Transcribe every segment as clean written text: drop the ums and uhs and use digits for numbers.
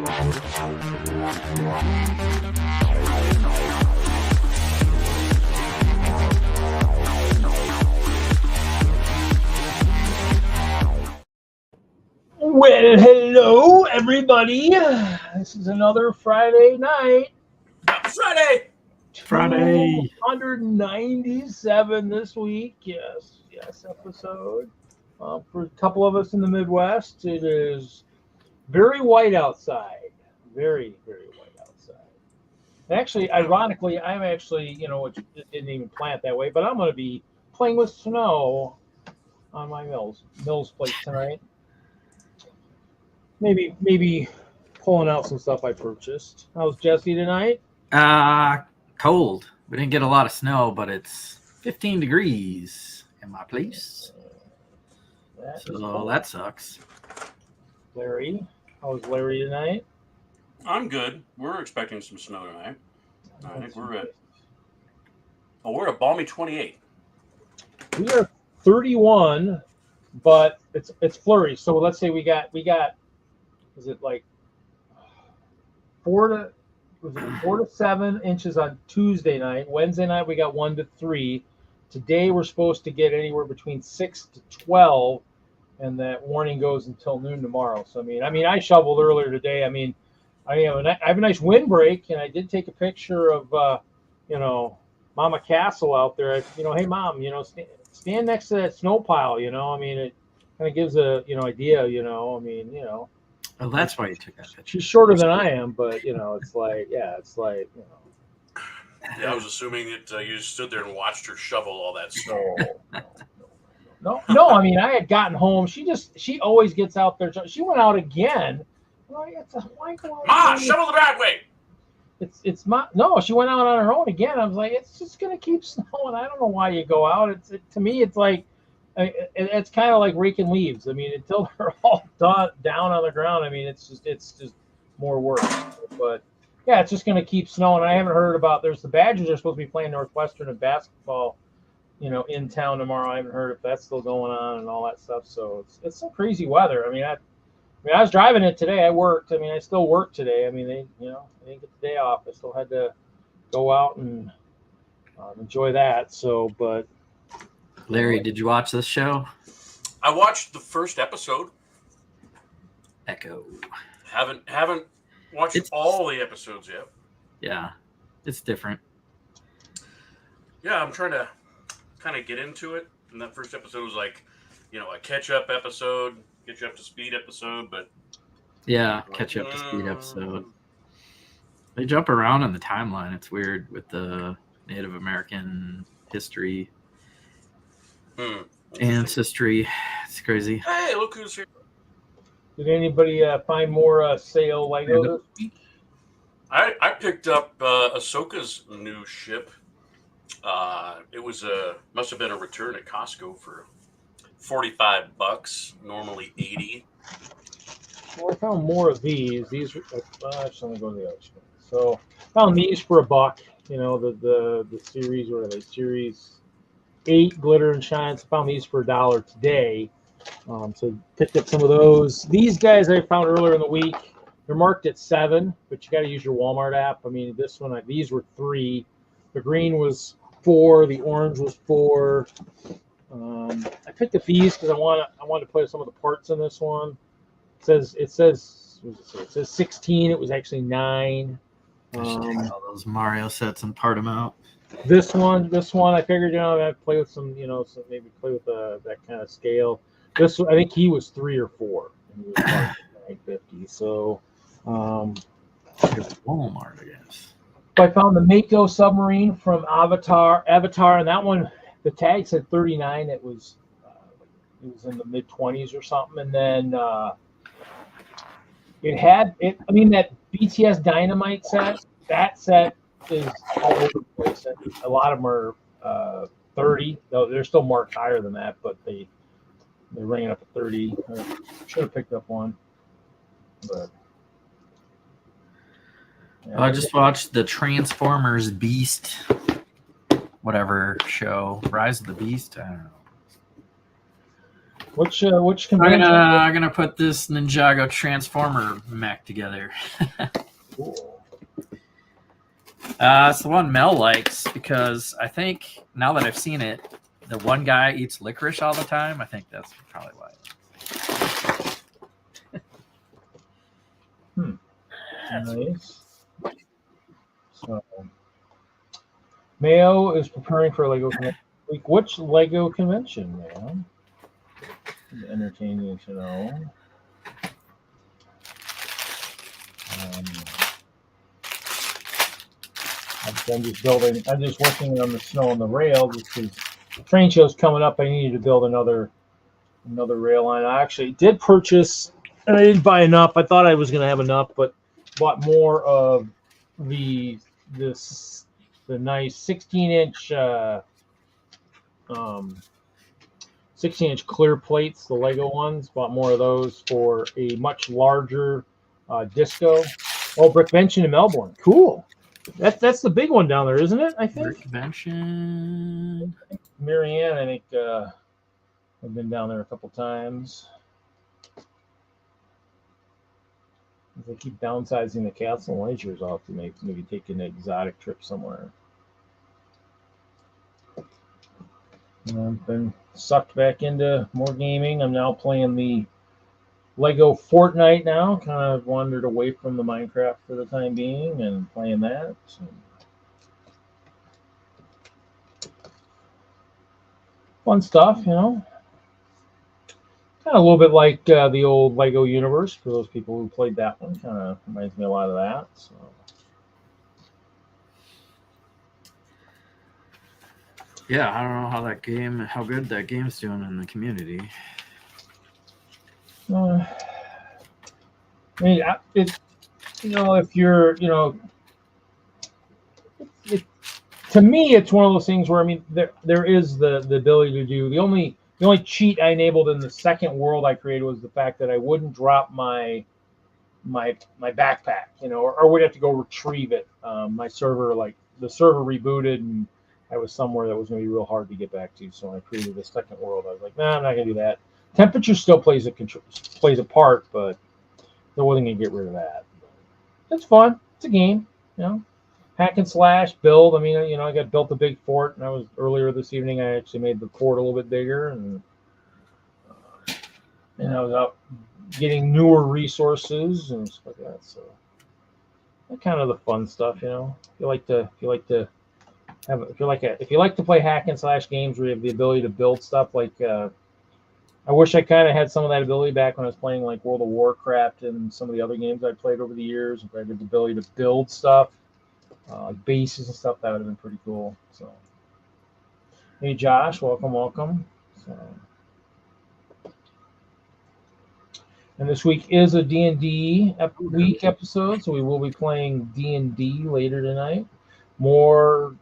Well, hello, everybody. This is another Friday night. Friday. 297 this week. Yes, episode. For a couple of us in the Midwest, it is very white outside. Very, very white outside. Actually, ironically, I'm actually, which didn't even plan it that way, but I'm going to be playing with snow on my Mills plate tonight. Maybe pulling out some stuff I purchased. How's Jesse tonight? Cold. We didn't get a lot of snow, but it's 15 degrees in my place. So that sucks. Larry, how's Larry tonight? I'm good. We're expecting some snow tonight. I think we're at a balmy 28. We are 31, but it's flurries. So let's say we got is it like 4 to 7 inches on Tuesday night. Wednesday night we got 1 to 3. Today we're supposed to get anywhere between 6 to 12, and that warning goes until noon tomorrow. So I mean, I shoveled earlier today. I have a nice windbreak, and I did take a picture of Mama Castle out there. Hey Mom, stand next to that snow pile. It kind of gives a idea. Oh, that's why you took that picture. She's shorter than I am, but it's like. Yeah, I was assuming that you stood there and watched her shovel all that snow. No. I had gotten home. She always gets out there. She went out again. Ma, shovel the driveway. No. She went out on her own again. I was like, it's just gonna keep snowing. I don't know why you go out. To me, it's like. It's kind of like raking leaves. Until they're all down on the ground. It's just more work. But yeah, it's just going to keep snowing. I haven't heard about. There's the Badgers are supposed to be playing Northwestern in basketball, in town tomorrow. I haven't heard if that's still going on and all that stuff. So it's some crazy weather. I was driving it today. I worked. I still work today. I didn't get the day off. I still had to go out and enjoy that. So, but. Larry, did you watch this show? I watched the first episode. Echo. Haven't watched all the episodes yet. Yeah, it's different. Yeah, I'm trying to kind of get into it. And that first episode was like, a catch-up episode, get you up to speed episode, but... Yeah, catch you up to speed episode. They jump around in the timeline. It's weird with the Native American history. Ancestry. It's crazy. Hey, look who's here. Did anybody find more sale Lego this week? I picked up Ahsoka's new ship. It was must have been a return at Costco for $45, normally $80. Well, I found more of these. These actually, let me go to the other screen. So I found these for $1. The series, or the series 8 glitter and shines. Found these for $1 today. So picked up some of those. These guys I found earlier in the week. They're marked at 7, but you got to use your Walmart app. This one, these were 3. The green was 4. The orange was 4. I picked up these because I wanted to play some of the parts in this one. It says 16. It was actually 9. I should take all those Mario sets and part them out. This one, I figured, I'd play with some, maybe play with that kind of scale. This, I think he was 3 or 4. And he was $9.50. So, Walmart, I guess. I found the Mako submarine from Avatar, and that one, the tag said 39. It was in the mid 20s or something, and then that BTS Dynamite set. That set is all over the place. A lot of them are 30, though they're still marked higher than that, but they're ringing up at 30. I should have picked up one, but yeah. I just watched the Transformers Beast, whatever show, Rise of the Beast. I don't know. Which I'm convention? gonna put this Ninjago Transformer mech together. Cool. It's the one Mel likes because I think now that I've seen it, the one guy eats licorice all the time. I think that's probably why. Nice. So, Mayo is preparing for a Lego convention week. Which Lego convention, man? Entertaining to know. I'm just building. I'm just working on the snow on the rail because the train show's coming up. I needed to build another rail line. I actually did purchase, and I didn't buy enough. I thought I was going to have enough, but bought more of the nice 16-inch 16-inch clear plates, the Lego ones. Bought more of those for a much larger disco. Oh, Brickvention in Melbourne. Cool. That's the big one down there, isn't it? I think. Brickvention. Marianne, I think, I've been down there a couple times. If they keep downsizing the Castle and Leisures, I'll have to maybe take an exotic trip somewhere. I've been sucked back into more gaming. I'm now playing the Lego Fortnite now. Kind of wandered away from the Minecraft for the time being and playing that. So. Fun stuff, you know. Kind of a little bit like the old Lego universe for those people who played that one. Kind of reminds me a lot of that. So. Yeah, I don't know how good that game's doing in the community. I mean, if you're, to me, it's one of those things where, I mean, there is the ability to do the only cheat I enabled in the second world I created was the fact that I wouldn't drop my backpack, or would have to go retrieve it. My server, the server rebooted and I was somewhere that was going to be real hard to get back to. So when I created the second world, I was like, nah, I'm not going to do that. Temperature still plays a part, but I wasn't going to get rid of that. It's fun. It's a game, Hack and slash, build. I mean, I got built a big fort, and earlier this evening, I actually made the fort a little bit bigger, and I was out getting newer resources and stuff like that. So that's kind of the fun stuff, If you like to play hack and slash games where you have the ability to build stuff, I wish I kind of had some of that ability back when I was playing like World of Warcraft and some of the other games I played over the years. If I had the ability to build stuff, like bases and stuff, that would have been pretty cool. So, hey Josh, welcome. So, and this week is a D&D week episode, so we will be playing D&D later tonight. More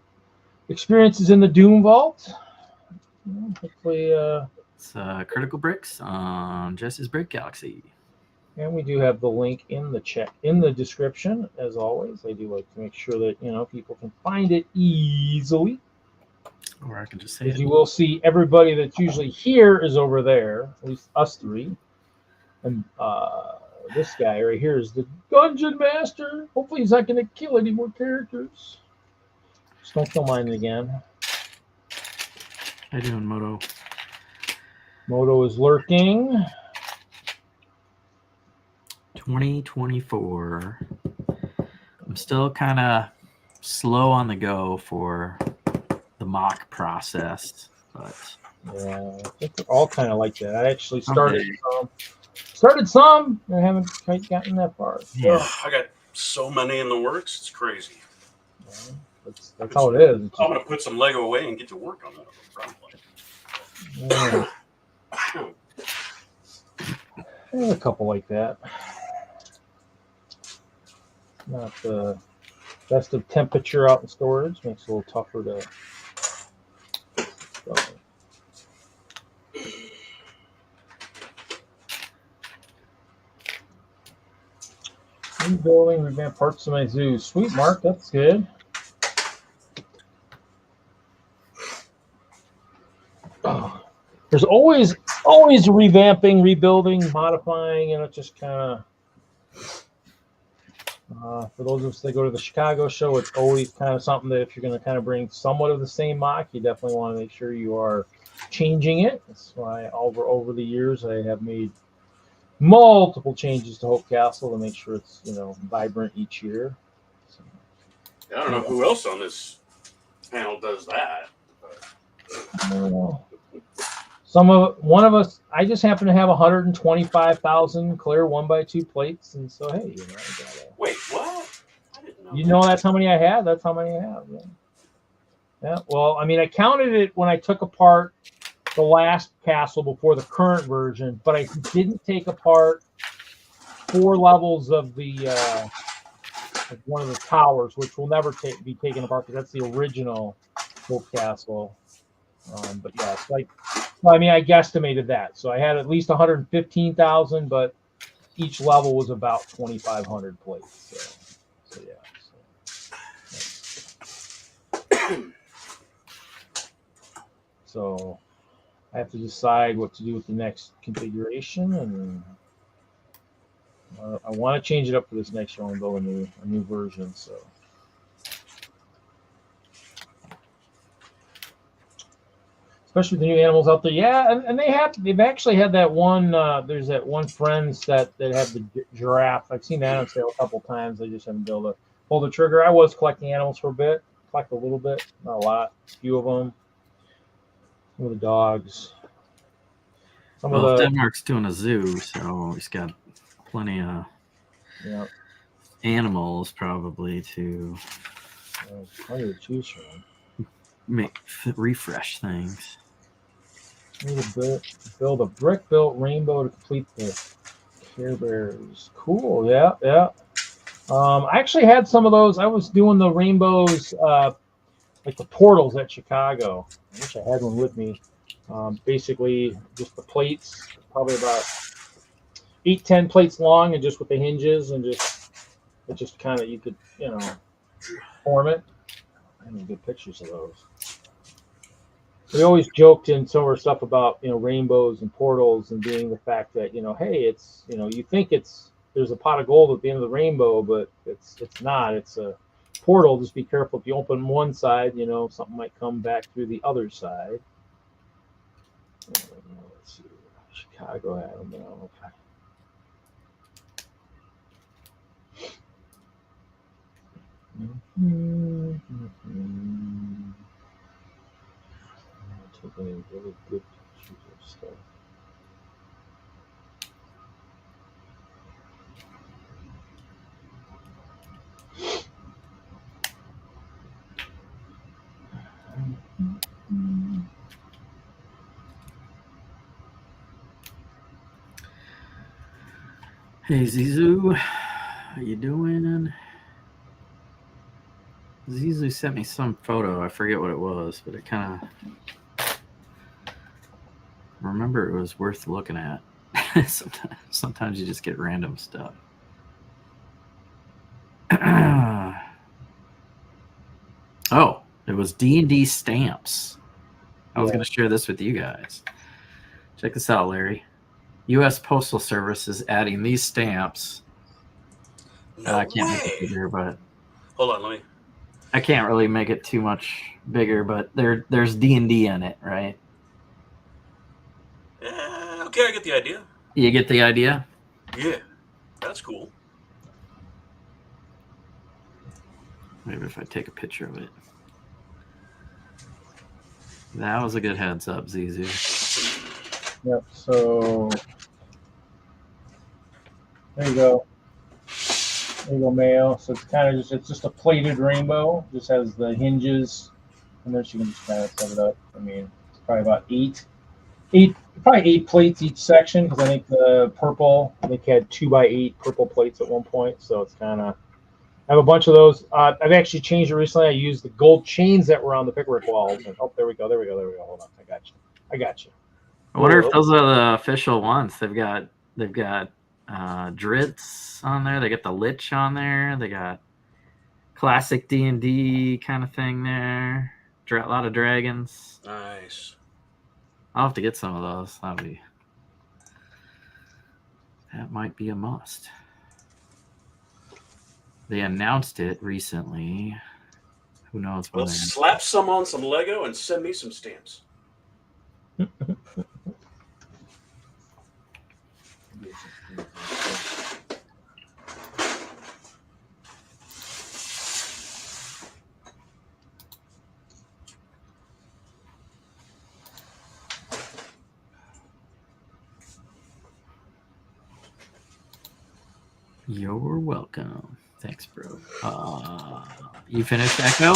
experiences in the Doom Vault. Hopefully, it's Critical Bricks on Jesse's Brick Galaxy. And we do have the link in the chat, in the description, as always. I do like to make sure that, people can find it easily. Or I can just say As you will see, everybody that's usually here is over there, at least us three. And this guy right here is the Dungeon Master. Hopefully he's not going to kill any more characters. Just don't kill mine again. How you doing, Moto? Moto is lurking. 2024. I'm still kind of slow on the go for the mock process, but yeah, I think we're all kind of like that. I actually started some, and I haven't quite gotten that far. Yeah, I got so many in the works. It's crazy. Yeah, that's how it is. I'm going to put some Lego away and get to work on that. Yeah. There's a couple like that. Not the best of temperature out in storage. Makes it a little tougher to. Rebuilding, revamp parts of my zoo. Sweet, Mark. That's good. Oh, there's always always revamping, rebuilding, modifying, just kind of, for those of us that go to the Chicago show, it's always kind of something that if you're going to kind of bring somewhat of the same mock, you definitely want to make sure you are changing it. That's why over the years, I have made multiple changes to Hope Castle to make sure it's, vibrant each year. So, I don't know who else on this panel does that. One of us, I just happen to have 125,000 clear 1x2 plates, and so hey, I gotta, wait, what? I didn't know. That's how many I have. That's how many I have. Yeah. Well, I mean, I counted it when I took apart the last castle before the current version, but I didn't take apart 4 levels of the one of the towers, which will never be taken apart because that's the original Hope Castle. But yeah, it's like, well, I mean, I guesstimated that. So I had at least 115,000, but each level was about 2,500 plates. So yeah. So I have to decide what to do with the next configuration, and I want to change it up for this next year and build a new version. So. Especially with the new animals out there, yeah, and they've actually had that one. There's that one Friends that have the giraffe. I've seen that on sale a couple times. I just haven't been able to pull the trigger. I was collecting animals for a bit, collect a little bit, not a lot, a few of them. Some of the dogs. Denmark's doing a zoo, so he's got plenty of animals probably to plenty to choose from. Refresh things. Build a brick-built rainbow to complete the Care Bears. Cool, yeah. I actually had some of those. I was doing the rainbows, like the portals at Chicago. I wish I had one with me. Basically, just the plates, probably about 8-10 plates long, and just with the hinges, and just kind of you could form it. I have good pictures of those. We always joked in some of our stuff about rainbows and portals, and being the fact that hey, it's you think there's a pot of gold at the end of the rainbow, but it's not. It's a portal. Just be careful if you open one side, something might come back through the other side. Let's see, Chicago had them. Really good pictures of stuff. Hey Zizu, how you doing? Zizu sent me some photo. I forget what it was, but it kind of remember it was worth looking at. Sometimes you just get random stuff. Oh, it was D&D stamps. I was going to share this with you guys. Check this out, Larry. U.S. Postal Service is adding these stamps. I can't make it bigger, but hold on, I can't really make it too much bigger, but there's D&D in it, right? Okay, I get the idea. You get the idea? Yeah, that's cool. Maybe if I take a picture of it. That was a good heads up, Zizu. Yep, so there you go. There you go, Mayo. So it's kind of it's just a plated rainbow. Just has the hinges, and then you can just kind of set it up. I mean, it's probably about eight plates each section, because I think the purple, I think had 2x8 purple plates at one point. So it's kind of, I have a bunch of those. I've actually changed it recently. I used the gold chains that were on the pickwick walls. And, oh, there we go. Hold on, I got you. I wonder if those are the official ones. They've got Dritz on there. They got the Lich on there. They got classic D&D kind of thing there. A lot of dragons. Nice. I'll have to get some of those. That'd be that might be a must. They announced it recently. Who knows when? Well, slap some on some Lego and send me some stamps. You're welcome. Thanks, bro. You finished Echo?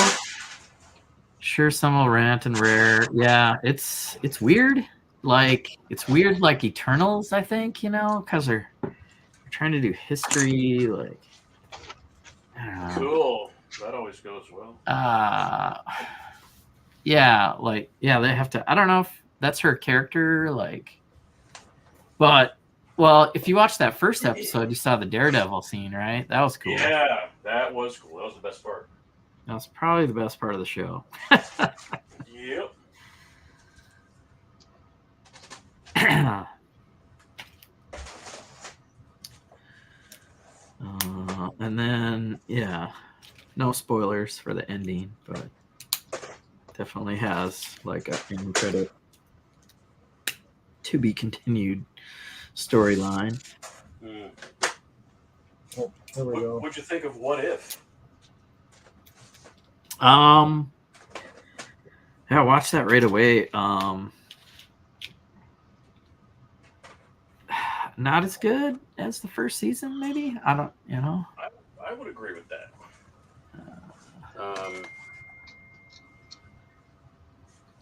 Sure, some will rant and rare. Yeah, it's weird. Like it's weird, like Eternals. I think because they're trying to do history. Like, I don't know. Cool. That always goes well. Yeah, they have to. I don't know if that's her character. But. Well, if you watched that first episode, you saw the Daredevil scene, right? That was cool. Yeah, that was cool. That was the best part. That was probably the best part of the show. Yep. And then, no spoilers for the ending, but definitely has like a end credit to be continued storyline. Oh, there we go. What'd you think of What If? Yeah, watch that right away. Not as good as the first season, maybe. I don't, I would agree with that.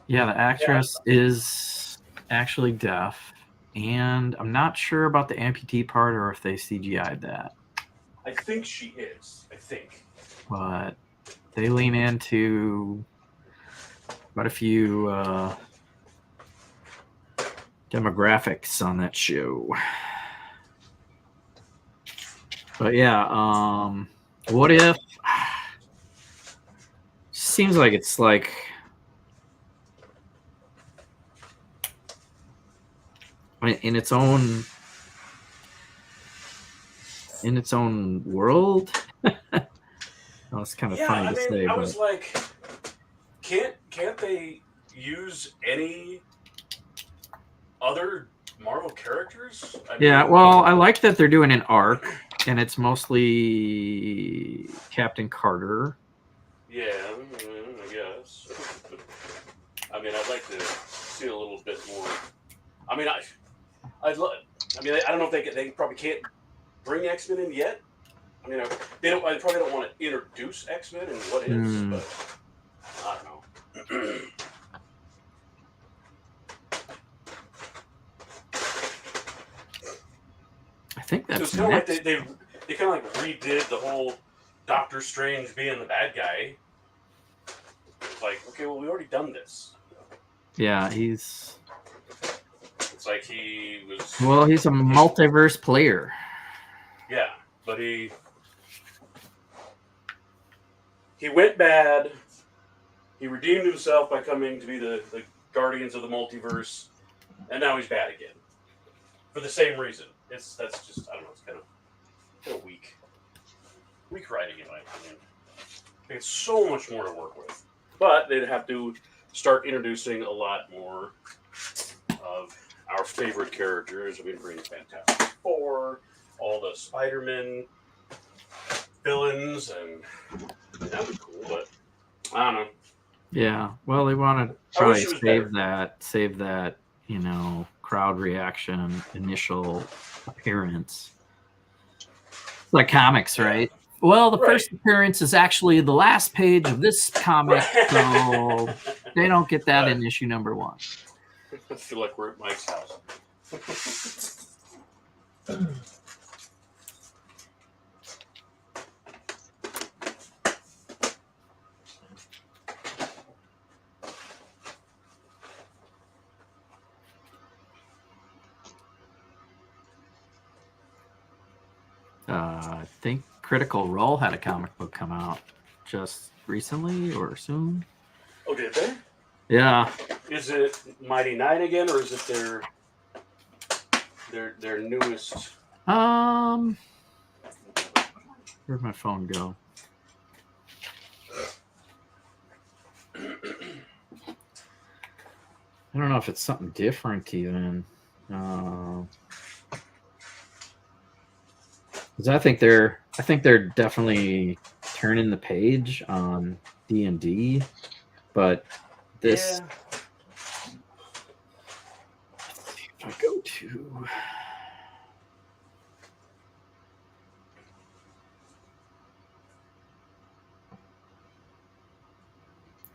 Yeah, the actress is actually deaf, and I'm not sure about the amputee part or if they CGI'd that. I think she is. I think. But they lean into quite a few demographics on that show. But yeah, What If seems like it's like in its own world. Oh, it's kind of funny to say. I was like, can't they use any other Marvel characters? Well, I like that they're doing an arc, and it's mostly Captain Carter. Yeah, I guess. I mean, I'd like to see a little bit more. I mean, I don't know if they probably can't bring X-Men in yet. I mean, they probably don't want to introduce X-Men and What Is, but I don't know. I think that's it's kind of like they kind of like redid the whole Doctor Strange being the bad guy. It's like, okay, well, we already done this. Yeah, he's. It's like he was. Well, he's a multiverse player. Yeah, but he went bad. He redeemed himself by coming to be the Guardians of the Multiverse, and now he's bad again for the same reason. That's just, I don't know. It's kind of weak writing in my opinion. It's so much more to work with, but they'd have to start introducing a lot more of our favorite characters. I mean, bring Fantastic Four, all the Spider-Man villains, and that'd be cool. But I don't know. Yeah, well, they want to probably save that, crowd reaction initial appearance. It's like comics, right? Well, the first appearance is actually the last page of this comic, so they don't get that in issue number 1. I feel like we're at Mike's house. I think Critical Role had a comic book come out just recently or soon. Oh, did they? Yeah. Is it Mighty Knight again, or is it their newest? Where'd my phone go? I don't know if it's something different even. Because I think they're definitely turning the page on D&D, but this. Yeah. Let's see if I go to.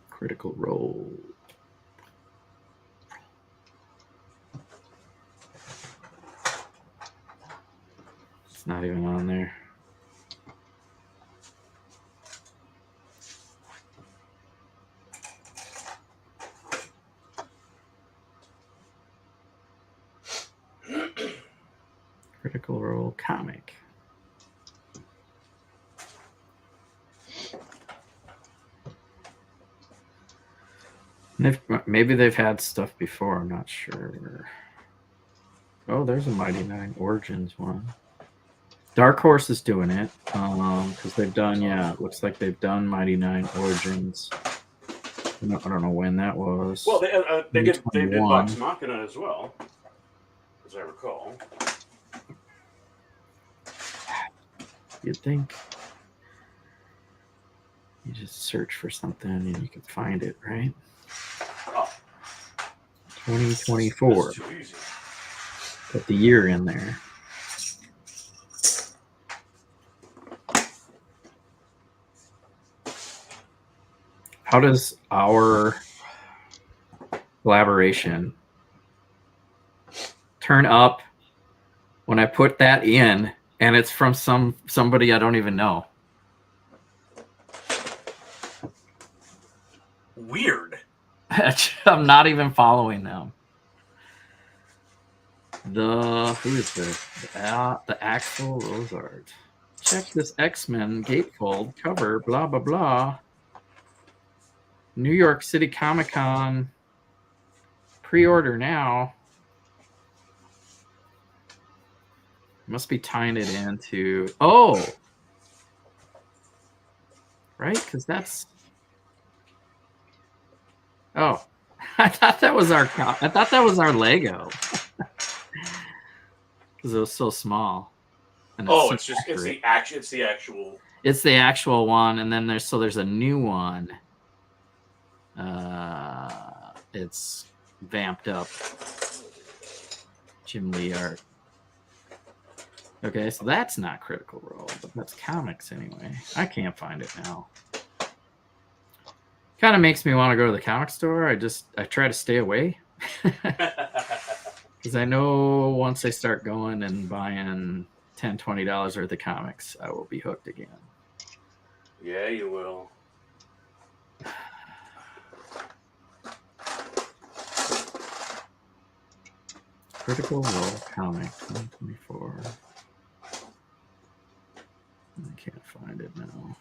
Critical Role. It's not even on there. Critical Role comic. Maybe they've had stuff before. I'm not sure. Oh, there's a Mighty Nine Origins one. Dark Horse is doing it because they've done. Yeah, it looks like they've done Mighty Nine Origins. I don't know when that was. Well, they did Vox Machina as well, as I recall. You'd think you just search for something and you can find it, right? Oh. 2024. That's too easy. Put the year in there. How does our collaboration turn up when I put that in and it's from somebody I don't even know? Weird. I'm not even following them. Who is this? The Axel Rosart. Check this X-Men gatefold cover, blah, blah, blah. New York City Comic Con. Pre-order now. Must be tying it into... Oh! Right? Because that's... Oh. I thought that was our Lego. Because it was so small. And it's the actual one, and then there's a new one. It's vamped up Jim Lee art. Okay, so that's not Critical Role, but that's comics anyway. I can't find it now. Kind of makes me want to go to the comic store. I try to stay away. Because I know once I start going and buying $10, $20 worth of comics, I will be hooked again. Yeah, you will. Critical Role comic 2024. I can't find it now.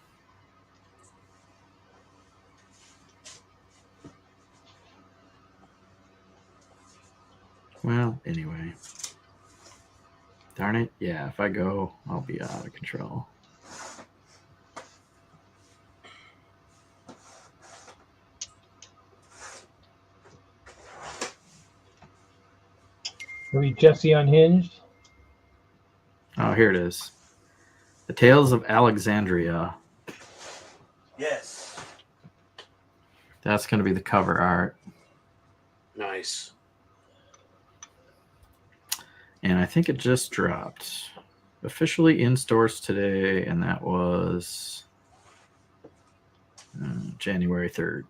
Well, anyway. Darn it. Yeah, if I go, I'll be out of control. Maybe Jesse Unhinged. Oh, here it is. The Tales of Alexandria. Yes. That's going to be the cover art. Nice. And I think it just dropped. Officially in stores today, and that was January 3rd.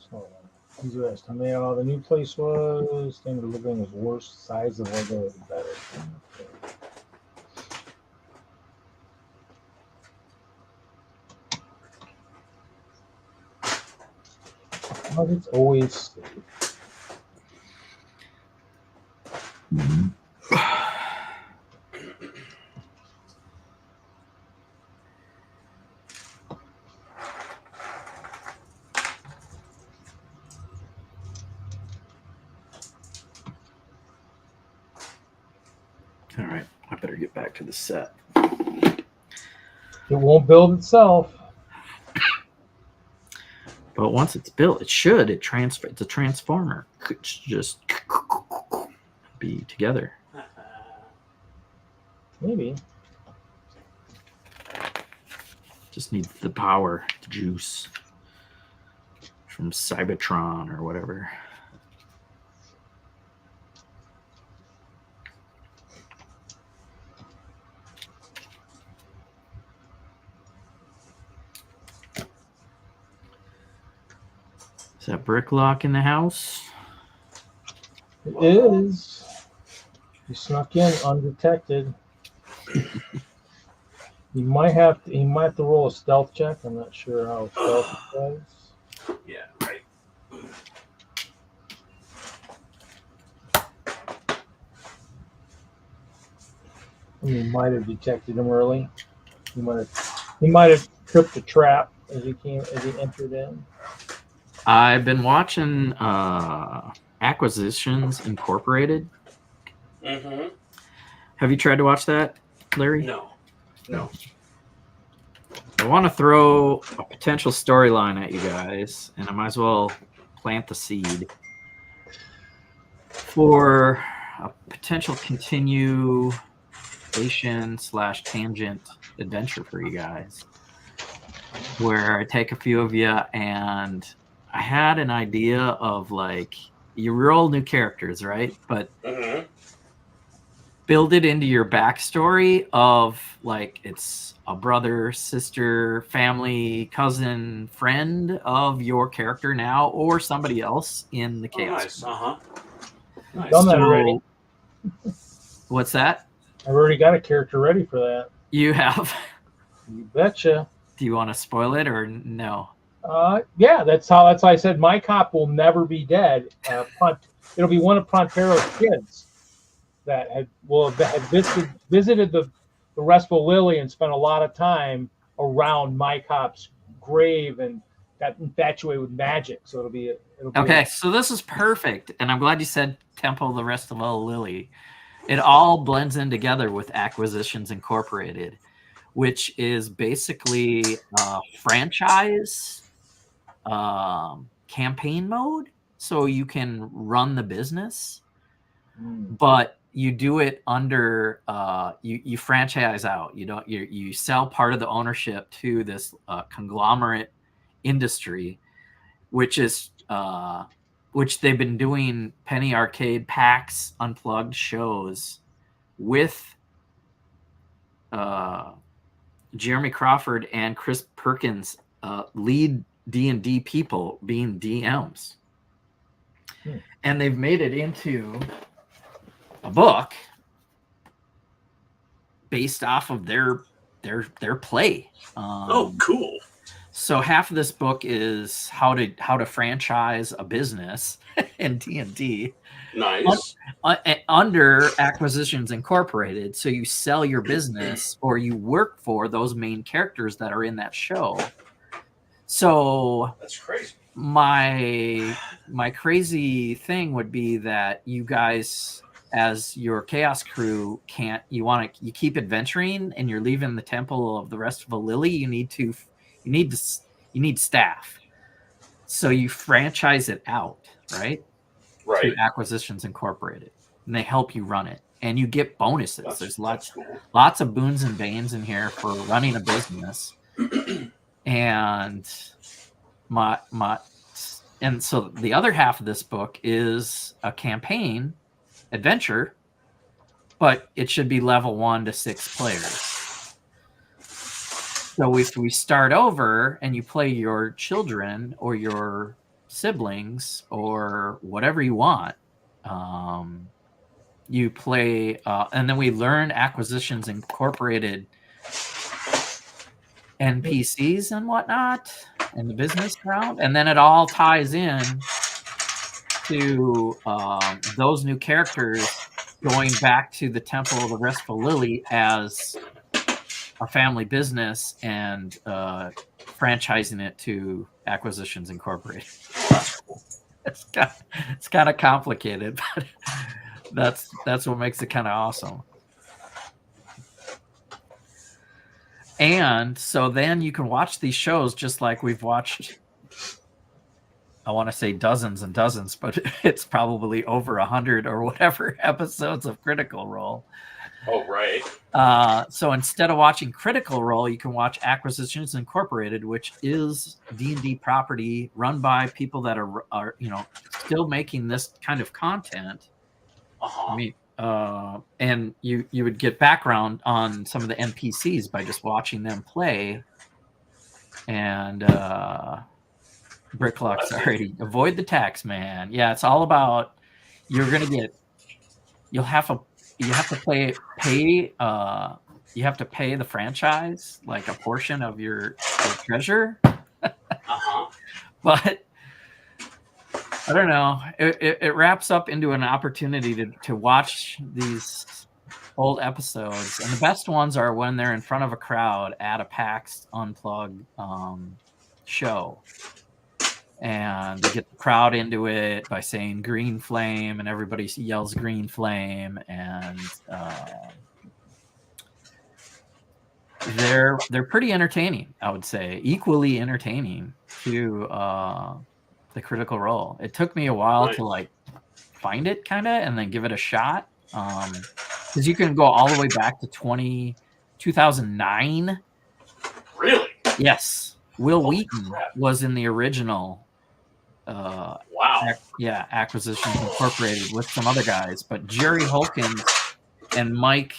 So, these are how many the new place was. Standard of living was worse. Size of Lego was better. But it's always safe. All right, I better get back to the set. It won't build itself. But once it's built, it should. It's a transformer. It's just be together. Maybe. Just needs the power, the juice from Cybertron or whatever. Is that brick lock in the house? It is. You snuck in undetected. You might have to roll a stealth check. I'm not sure how stealth it does. Yeah, right. You might have detected him early. He might have tripped a trap as he entered in. I've been watching Acquisitions Incorporated. Mm-hmm. Have you tried to watch that, Larry? No. I want to throw a potential storyline at you guys, and I might as well plant the seed for a potential continuation/tangent adventure for you guys, where I take a few of you, and I had an idea of like, you roll new characters, right? But build it into your backstory of like, it's a brother, sister, family, cousin, friend of your character now, or somebody else in the chaos. Nice. Nice. Done that already. What's that? I've already got a character ready for that. You have? You betcha. Do you want to spoil it or no? Yeah, that's how I said my cop will never be dead. It'll be one of Prontero's kids that had visited the restful Lily and spent a lot of time around my cop's grave and got infatuated with magic. So it'll be okay. So this is perfect, and I'm glad you said Temple of the Restful Lily. It all blends in together with Acquisitions Incorporated, which is basically a franchise campaign mode, so you can run the business, but you do it under you franchise out. You sell part of the ownership to this conglomerate industry, which they've been doing penny arcade PAX Unplugged shows with Jeremy Crawford and Chris Perkins, lead D&D people, being DMs. And they've made it into a book based off of their play. Oh, cool. So half of this book is how to franchise a business in D&D. Nice. Under Acquisitions Incorporated. So you sell your business or you work for those main characters that are in that show. So that's crazy. My crazy thing would be that you guys, as your chaos crew, you keep adventuring and you're leaving the Temple of the Restful Lily. You need staff. So you franchise it out, right? Right. To Acquisitions Incorporated, and they help you run it, and you get bonuses. There's lots of boons and banes in here for running a business. And so the other half of this book is a campaign adventure, but it should be level 1 to 6 players. So if we start over and you play your children or your siblings or whatever you want, you play, and then we learn Acquisitions Incorporated NPCs and whatnot in the business round, and then it all ties in to those new characters going back to the Temple of the Restful Lily as a family business and franchising it to Acquisitions Incorporated. It's kind of complicated, but that's what makes it kind of awesome. And so then you can watch these shows just like we've watched, I want to say dozens and dozens, but it's probably over 100 or whatever episodes of Critical Role. Oh, right. So instead of watching Critical Role, you can watch Acquisitions Incorporated, which is D&D property run by people that are still making this kind of content. I mean, and you would get background on some of the NPCs by just watching them play. And Bricklock's already avoid the tax man. Yeah, it's all about you have to pay the franchise like a portion of your treasure. But I don't know. It wraps up into an opportunity to watch these old episodes, and the best ones are when they're in front of a crowd at a PAX Unplugged show, and they get the crowd into it by saying "Green Flame," and everybody yells "Green Flame," and they're pretty entertaining. I would say equally entertaining to the Critical Role. It took me a while to like find it kind of and then give it a shot. Because you can go all the way back to 2009. Really? Yes. Will Wheaton was in the original Acquisitions Incorporated with some other guys, but Jerry Holkins and Mike,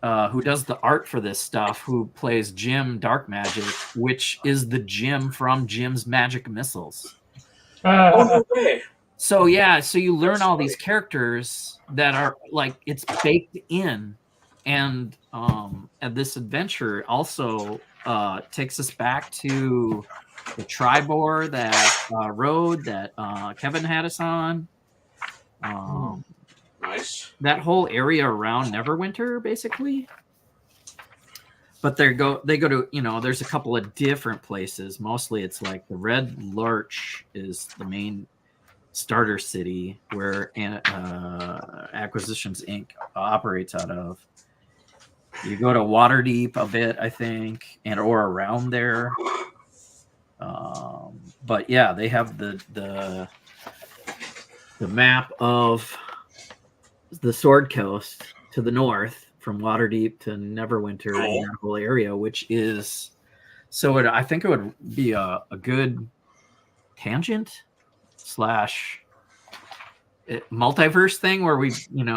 who does the art for this stuff, who plays Jim Dark Magic, which is the Jim from Jim's Magic Missiles. Oh, no way. So you learn all these characters that are like it's baked in, and this adventure also takes us back to the Tribor that road that Kevin had us on. Nice. That whole area around Neverwinter, basically. But they go to, there's a couple of different places. Mostly it's like the Red Lurch is the main starter city where Acquisitions Inc. operates out of. You go to Waterdeep a bit, I think, or around there. But yeah, they have the map of the Sword Coast to the north from Waterdeep to Neverwinter, in that whole area, which is I think it would be a good tangent / multiverse thing where we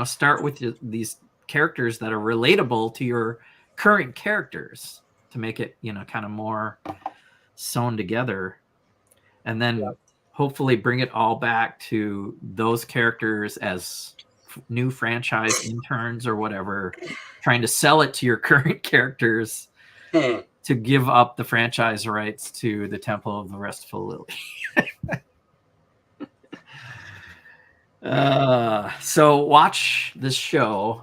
start with these characters that are relatable to your current characters to make it kind of more sewn together, and then hopefully bring it all back to those characters as new franchise interns or whatever, trying to sell it to your current characters to give up the franchise rights to the Temple of the Restful Lily. So watch this show.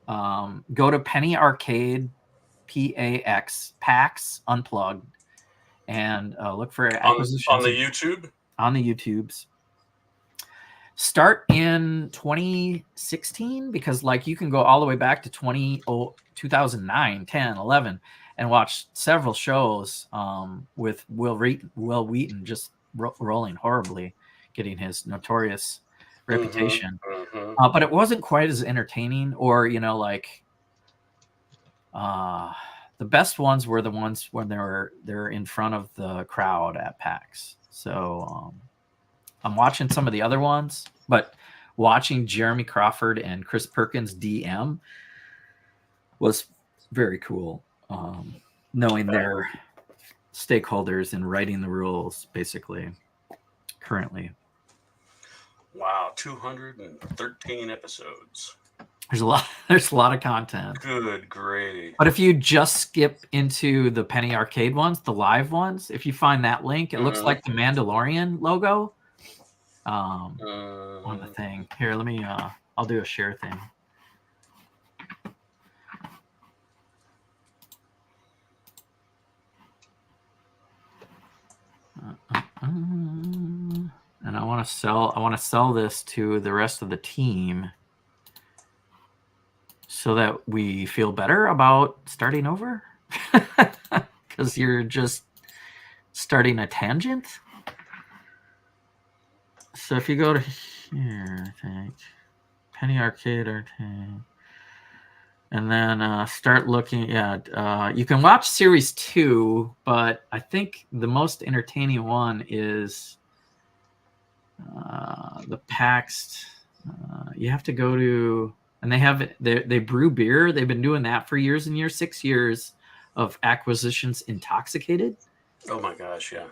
Go to Penny Arcade, PAX Unplugged, and look for Acquisitions on the YouTube. On the YouTubes. Start in 2016 because you can go all the way back to 2009, 10, 11 and watch several shows with Will Wheaton just rolling horribly, getting his notorious reputation. But it wasn't quite as entertaining, or the best ones were the ones when they're in front of the crowd at PAX. So I'm watching some of the other ones, but watching Jeremy Crawford and Chris Perkins DM was very cool. Knowing their stakeholders and writing the rules, basically, currently. Wow, 213 episodes. There's a lot of content. Good gravy. But if you just skip into the Penny Arcade ones, the live ones, if you find that link, it looks like the Mandalorian logo on the thing. Here, let me I'll do a share thing. And I want to sell this to the rest of the team so that we feel better about starting over. Because you're just starting a tangent. So if you go to here, I think Penny Arcade Arcade, and then start looking at. You can watch Series 2, but I think the most entertaining one is the PAX. You have to go to, and they brew beer. They've been doing that for years and years, 6 years of Acquisitions Intoxicated. Oh my gosh, yeah.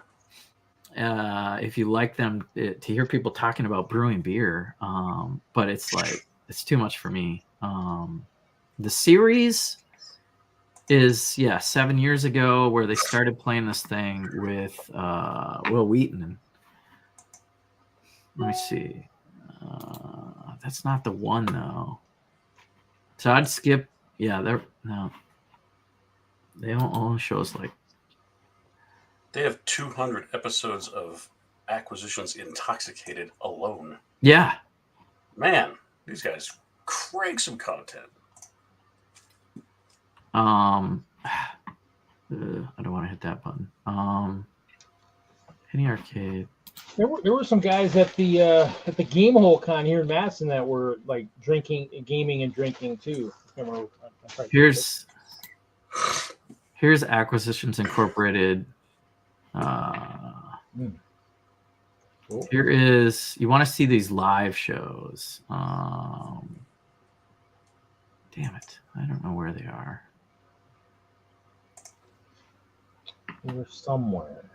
If you like them, to hear people talking about brewing beer, but it's too much for me. The series is 7 years ago where they started playing this thing with Will Wheaton. Let me see. That's not the one though. So I'd skip. Yeah, they don't own shows like. They have 200 episodes of Acquisitions Intoxicated alone. Yeah. Man, these guys crank some content. I don't want to hit that button. Penny Arcade. There were some guys at the Game Hole Con here in Madison that were like gaming and drinking too. Here's Acquisitions Incorporated. Cool. Here is, you want to see these live shows. Damn it, I don't know where they are. They're somewhere.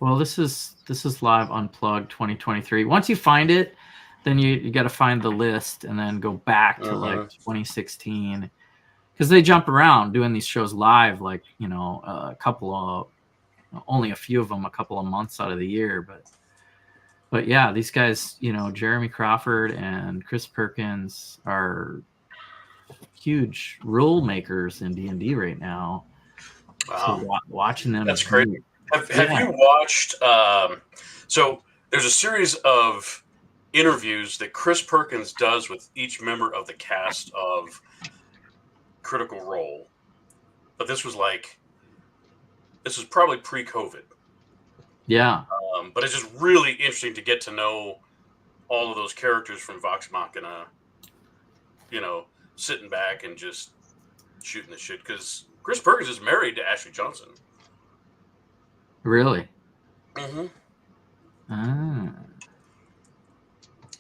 Well, this is Live Unplugged 2023. Once you find it, then you got to find the list and then go back to like 2016, because they jump around doing these shows live, like, you know, only a few of them a couple of months out of the year, but yeah, these guys, you know, Jeremy Crawford and Chris Perkins are huge rule makers in D&D right now. Wow. So watching them, that's great. Have you watched? So there's a series of interviews that Chris Perkins does with each member of the cast of Critical Role, but this was probably pre-COVID. Yeah. But it's just really interesting to get to know all of those characters from Vox Machina, you know, sitting back and just shooting the shit, because Chris Perkins is married to Ashley Johnson. Really? Mm-hmm. Ah.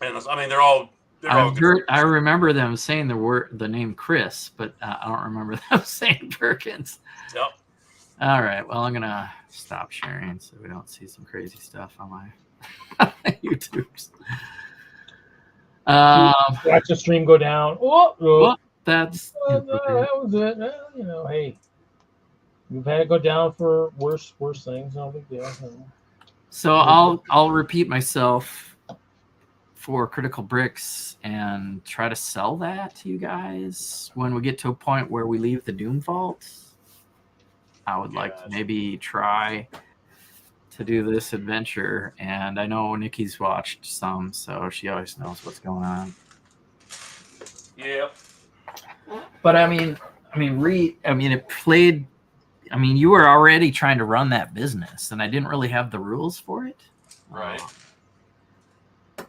And I mean, they're all good. I remember them saying the name Chris, but I don't remember them saying Perkins. Yep. All right. Well, I'm gonna stop sharing so we don't see some crazy stuff on my YouTubes. Watch the stream go down. Well, that's that was it. You know, hey, we've had it go down for worse things. No big deal. So I'll repeat myself for Critical Bricks and try to sell that to you guys when we get to a point where we leave the Doom Vault. I would like to maybe try to do this adventure, and I know Nikki's watched some, so she always knows what's going on. Yeah. But I mean, it played. I mean, you were already trying to run that business, and I didn't really have the rules for it. Right.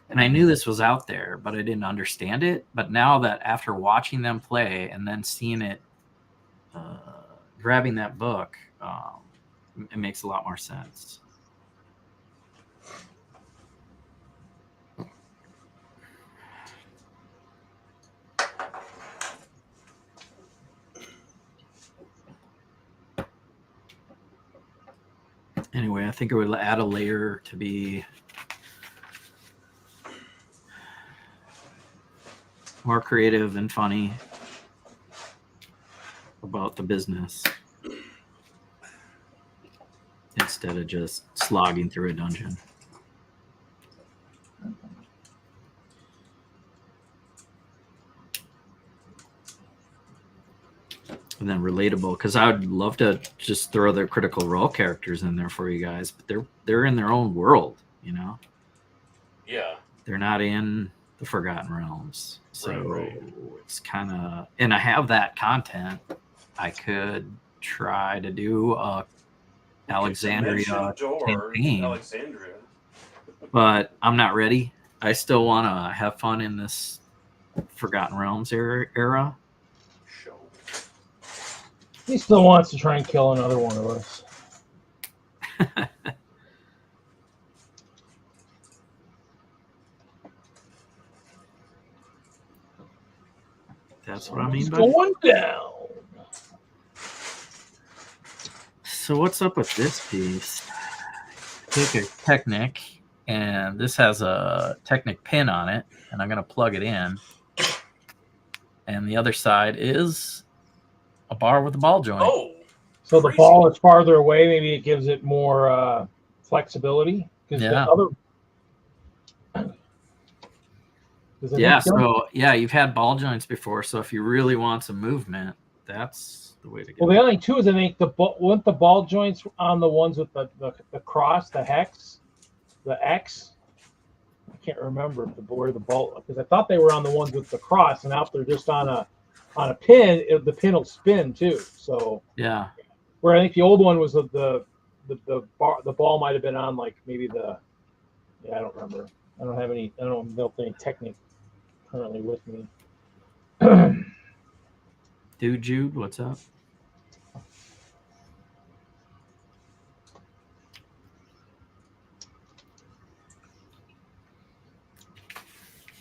And I knew this was out there, but I didn't understand it. But now that after watching them play and then seeing it, grabbing that book, it makes a lot more sense. Anyway, I think it would add a layer to be more creative and funny about the business instead of just slogging through a dungeon. And then relatable, because I would love to just throw their Critical Role characters in there for you guys, but they're in their own world, you know? Yeah. They're not in the Forgotten Realms. So right. It's kind of, and I have that content. I could try to do a Alexandria campaign, Alexandria. but I'm not ready. I still want to have fun in this Forgotten Realms era. Show. He still wants to try and kill another one of us. That's what I mean by going down. So what's up with this piece? Take a Technic, and this has a Technic pin on it, and I'm going to plug it in. And the other side is a bar with a ball joint. Oh, so crazy. The ball is farther away. Maybe it gives it more flexibility. Yeah. Yeah. So you've had ball joints before. So if you really want some movement, that's the way to go. Well, the only thing too is I think the ball joints on the ones with the cross, the hex, the X. I can't remember where the ball, because I thought they were on the ones with the cross, and now if they're just on a pin, the pin will spin too. So yeah, where I think the old one was the ball might have been on like maybe I don't remember. I don't have any Technic currently with me. Dude, Jude, what's up?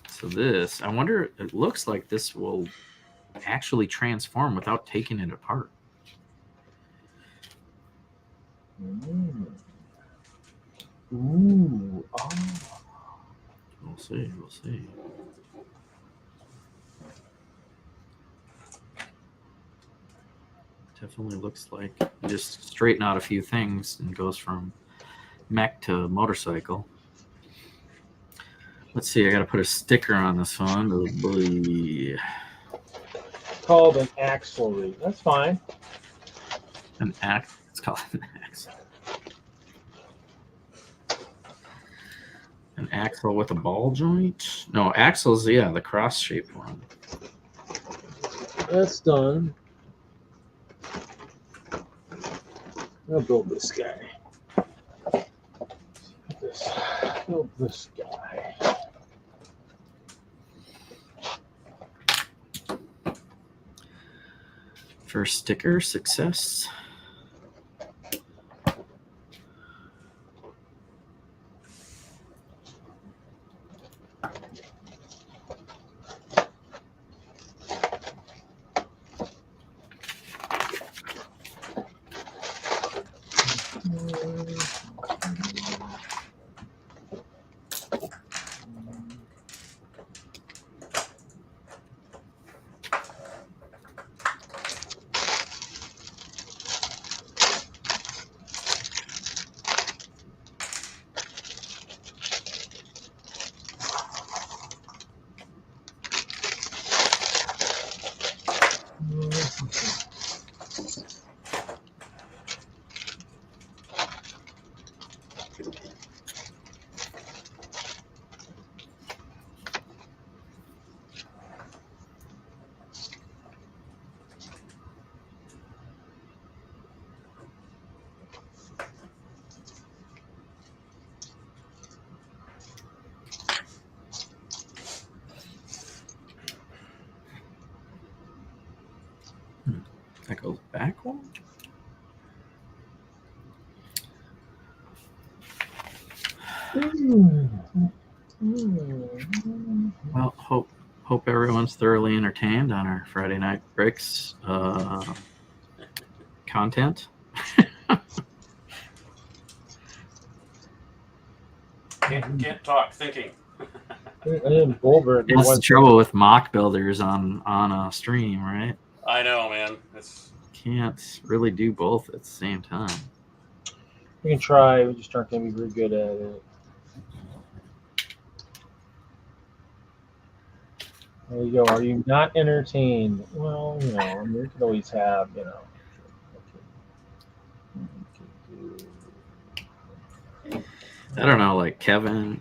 So this, I wonder, it looks like this will actually transform without taking it apart. Ooh. Oh. We'll see. Definitely looks like you just straighten out a few things and goes from mech to motorcycle. Let's see, I got to put a sticker on this one. Oh boy. Called an axlery. That's fine. It's called an axle. An axle with a ball joint? No, axles, the cross-shaped one. That's done. I'll build this guy. Build this guy. First sticker, success. That goes backward. Well, hope everyone's thoroughly entertained on our Friday Night Bricks content. Can't talk, thinking. That's the trouble with mock builders on a stream, right? I know, man. Can't really do both at the same time. We can try. We just aren't going to be very good at it. There you go. Are you not entertained? Well, you can always have, I don't know, like Kevin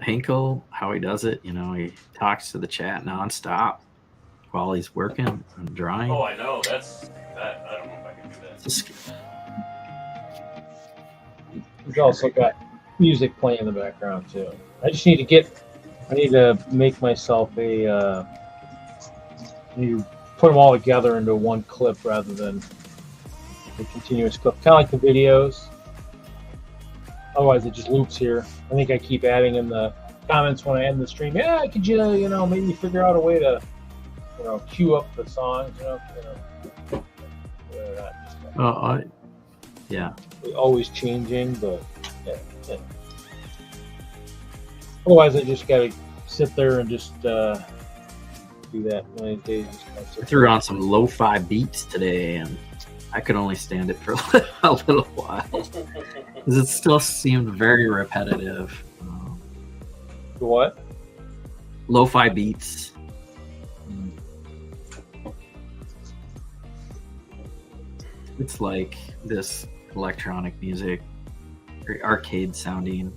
Hinkle, how he does it. He talks to the chat nonstop while he's working and drawing. Oh, I know. I don't know if I can do that. He's also got music playing in the background too. I just need to make myself a. You put them all together into one clip rather than a continuous clip, kind of like the videos. Otherwise, it just loops here. I think I keep adding in the comments when I end the stream. Yeah, could you, maybe figure out a way to, queue up the songs. Yeah. Always changing, but yeah. Otherwise, I just gotta sit there and just do that. I threw on some lo-fi beats today, and I could only stand it for a little while because it still seemed very repetitive. What? Lo-fi beats. It's like this electronic music, very arcade sounding.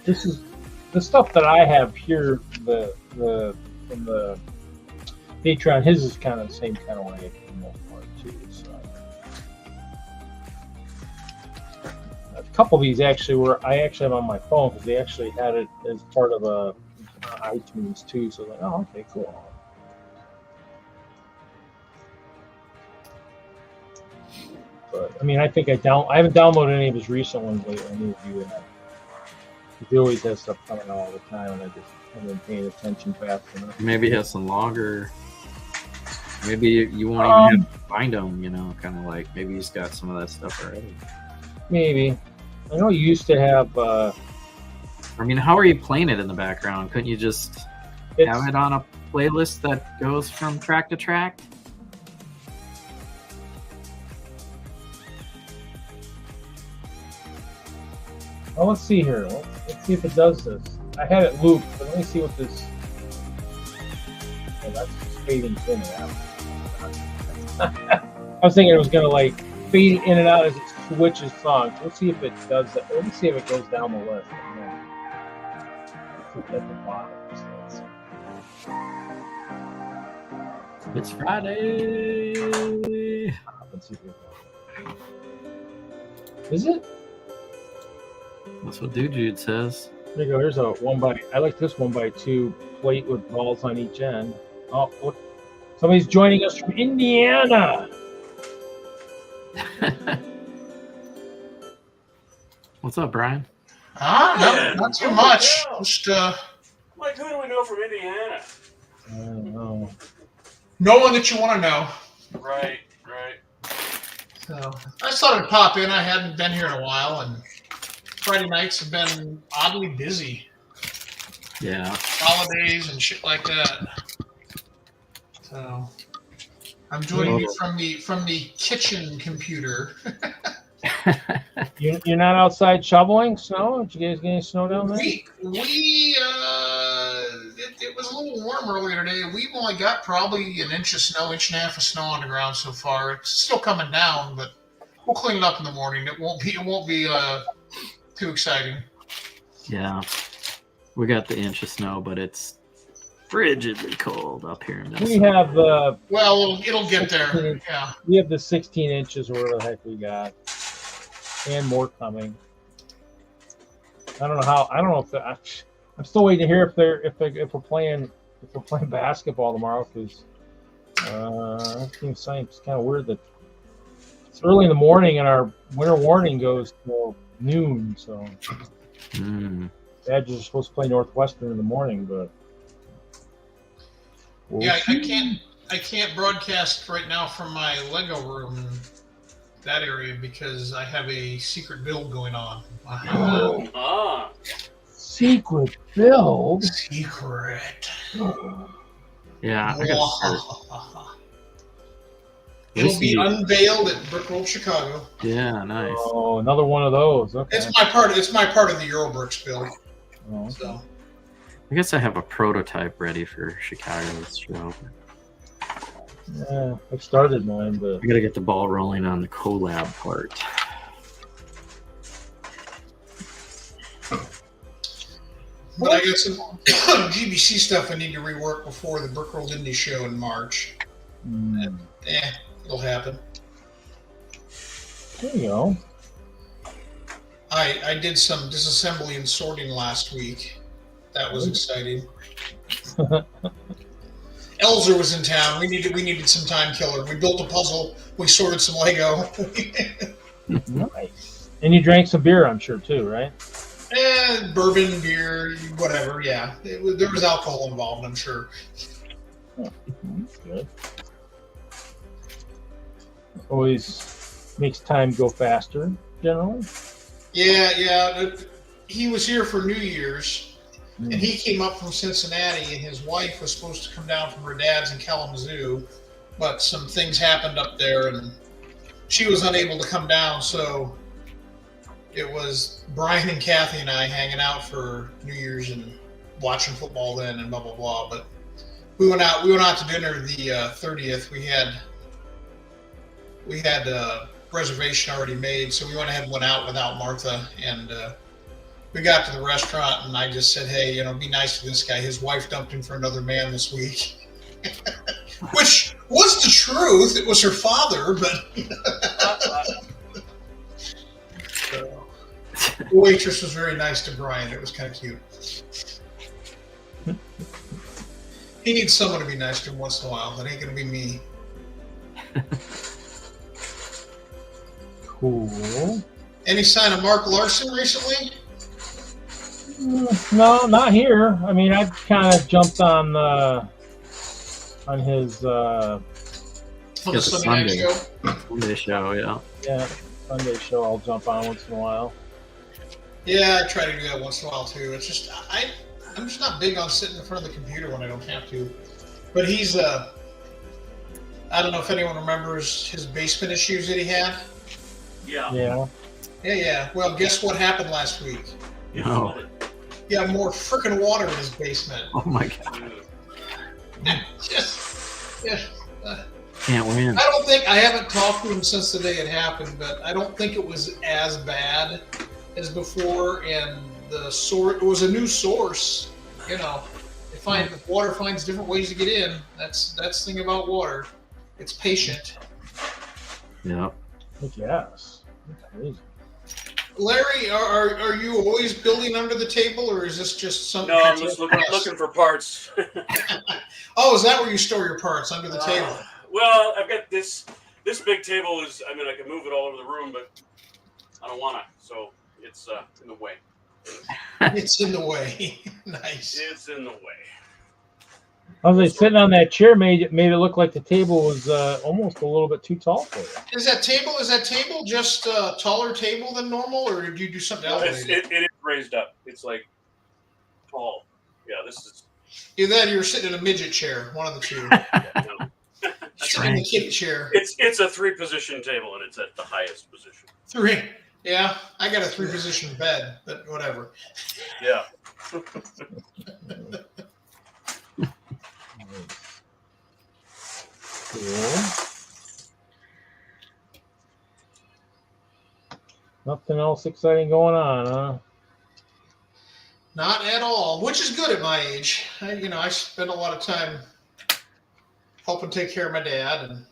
This is the stuff that I have here. From the Patreon, his is kind of the same kind of way for the most part too. So a couple of these I actually have on my phone because they actually had it as part of iTunes too. So like, oh, okay, cool. But I mean, I think I haven't downloaded any of his recent ones lately. I need to do that. He always has stuff coming out all the time, and I just haven't been paying attention fast enough. Maybe he has some longer. Maybe you won't even have to find them. Kind of like maybe he's got some of that stuff already. Maybe. I know you used to have. I mean, how are you playing it in the background? Couldn't you just have it on a playlist that goes from track to track? Well, let's see here. Let's see if it does this. I had it looped, but let me see what this. Oh, that's just fading in and out. I was thinking it was gonna like fade in and out as it switches songs. Let's see if it does that. Let me see if it goes down the list. At the bottom. It's Friday. Let's see if it goes. Is it? That's what Dude says. There you go. Here's I like this 1x2 plate with balls on each end. Oh, look. Somebody's joining us from Indiana. What's up, Brian? Not too much. Just Like, who do we know from Indiana? I don't know. no one that you want to know. Right. So I just thought I'd pop in. I hadn't been here in a while, and Friday nights have been oddly busy. Yeah. Holidays and shit like that. So I'm joining you from the kitchen computer. You're not outside shoveling snow? Did you guys get any snow down there? It was a little warm earlier today. We've only got probably an inch of snow, inch and a half of snow on the ground so far. It's still coming down, but we'll clean it up in the morning. It won't be too exciting. Yeah. We got the inch of snow, but it's frigidly cold up here in Minnesota. We have well, it'll get there. Yeah. We have the 16 inches or whatever the heck we got. And more coming. I don't know if I'm still waiting to hear if we're playing basketball tomorrow because it's kind of weird that it's early in the morning and our winter warning goes till noon. So Badgers are supposed to play Northwestern in the morning, but I can't broadcast right now from my Lego room in that area because I have a secret build going on. Secret build? Secret. Yeah, I gotta It'll be unveiled at Brickworld Chicago. Yeah, nice. Oh, another one of those. Okay. It's my part of the Eurobricks build. Oh. So I guess I have a prototype ready for Chicago's show. Yeah, I've started mine, but I gotta get the ball rolling on the collab part. But I got some GBC stuff I need to rework before the Brickworld Indie show in March. It'll happen. There you go. I did some disassembly and sorting last week. That was exciting. Elzer was in town. We needed some time killer. We built a puzzle. We sorted some Lego. Nice. And you drank some beer, I'm sure, too, right? Bourbon, beer, whatever. Yeah, there was alcohol involved, I'm sure. Oh, that's good. Always makes time go faster, generally. Yeah. He was here for New Year's, and he came up from Cincinnati, and his wife was supposed to come down from her dad's in Kalamazoo, but some things happened up there, and she was unable to come down, so it was Brian and Kathy and I hanging out for New Year's and watching football then and blah, blah, blah. But we went out to dinner the 30th. We had a reservation already made, so we went ahead and went out without Martha, and we got to the restaurant, and I just said, hey, be nice to this guy. His wife dumped him for another man this week. Which was the truth. It was her father, but the waitress was very nice to Brian. It was kind of cute. He needs someone to be nice to him once in a while. That ain't going to be me. Cool. Any sign of Mark Larson recently? No, not here. I mean, I've kind of jumped on his On the Sunday show? Sunday show, yeah. Yeah, Sunday show I'll jump on once in a while. Yeah, I try to do that once in a while too. It's just I'm just not big on sitting in front of the computer when I don't have to. But he's I don't know if anyone remembers his basement issues that he had. Yeah. Yeah. Well, guess what happened last week? No. He had more freaking water in his basement. Oh my god. Can't win. I haven't talked to him since the day it happened, but I don't think it was as bad as before. And it was a new source. If water finds different ways to get in. That's the thing about water. It's patient. Yeah. Yes. That's crazy. Larry, are you always building under the table, or is this just something? No, I'm just looking for parts. Oh, is that where you store your parts, under the table? Well, I've got this big table. I can move it all over the room, but I don't want to. So it's in the way. It's in the way. Nice. It's in the way. I was like sitting on that chair made it look like the table was almost a little bit too tall for you. Is that table just a taller table than normal, or do you do something else? It is raised up. It's like tall. Yeah, this is. Either that or you're sitting in a midget chair, one of the two. Sitting in the kitty chair. It's a 3-position table, and it's at the highest position. 3. Yeah, I got a 3-position bed, but whatever. Yeah. Cool. Nothing else exciting going on, huh? Not at all, which is good at my age. I spend a lot of time helping take care of my dad, and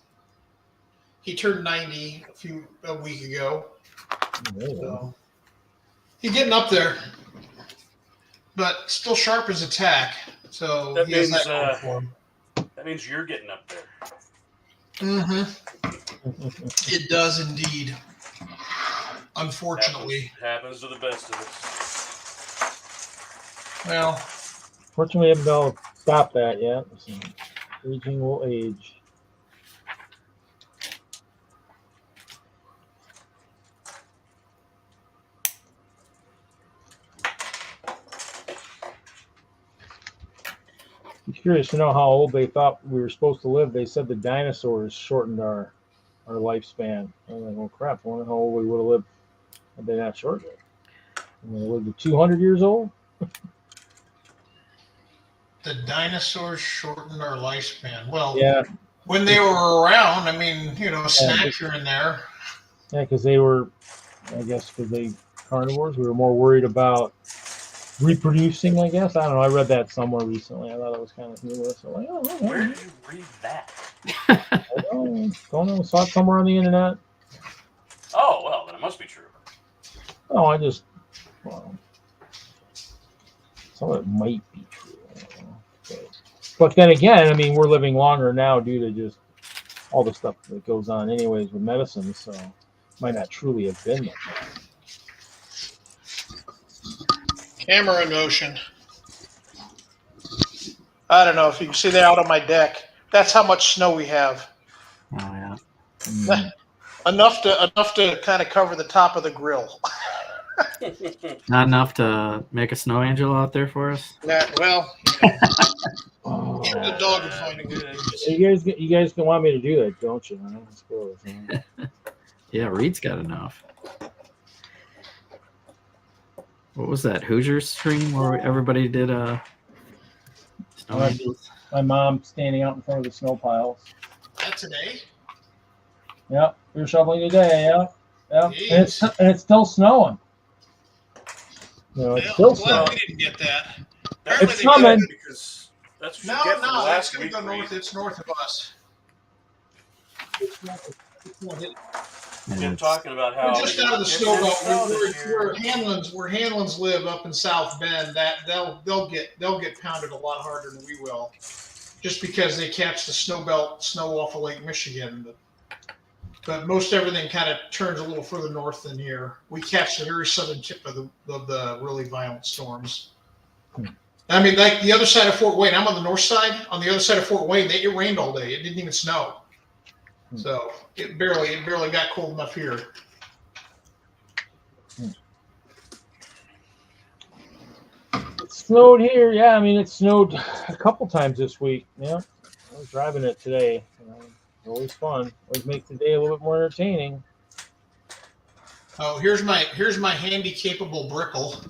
he turned 90 a week ago. So he's getting up there, but still sharp as a tack. So that he has means that going for him. that means you're getting up there. Mm-hmm. It does indeed. Unfortunately, happens to the best of us. Well, fortunately, we haven't been able to stop that yet. So, aging will age. I'm curious to know how old they thought we were supposed to live. They said the dinosaurs shortened our lifespan. I was like, well, crap, I wonder how old we would have lived had they not shortened it. We lived to 200 years old? the dinosaurs shortened our lifespan. Well, Yeah, when they were around, snacks are in there. yeah, because they were, I guess, because they carnivores. We were more worried about reproducing, I guess. I don't know. I read that somewhere recently. I thought it was kind of humorous. So like, oh, Where did you read that? I don't know. Saw it somewhere on the internet. Oh, well, then it must be true. Oh, I just, well, some of it might be true. I don't know. But then again, I mean, we're living longer now due to just all the stuff that goes on anyways with medicine, so it might not truly have been that bad. Camera in motion. I don't know if you can see that out on my deck. That's how much snow we have. Oh yeah. Enough to kind of cover the top of the grill. Not enough to make a snow angel out there for us. Well, Oh, the dog is finding good. you guys can want me to do that, don't you? I suppose. Yeah, Reed's got enough. What was that Hoosiers stream where everybody did snow angels? My mom standing out in front of the snow piles. That today? Yep, we were shoveling today. Yep. Jeez. And it's still snowing. You know, it's still I'm glad snowing. we didn't get that. It's coming. Because that's what No, you get from that's last going to week. go north. It's north of us. We've been talking about how We're just out of the snow belt. this year. Where Hanlon's live up in South Bend, that they'll get pounded a lot harder than we will, just because they catch the snow off of Lake Michigan. But most everything kind of turns a little further north than here. We catch the very southern tip of the really violent storms. I mean, like the other side of Fort Wayne. I'm on the north side. On the other side of Fort Wayne, it rained all day. It didn't even snow. So it barely got cold enough here. It snowed here. Yeah, I mean, it snowed a couple times this week. Yeah, I was driving it today. Always fun. Always makes the day a little bit more entertaining. Oh, here's my handy capable Brickle.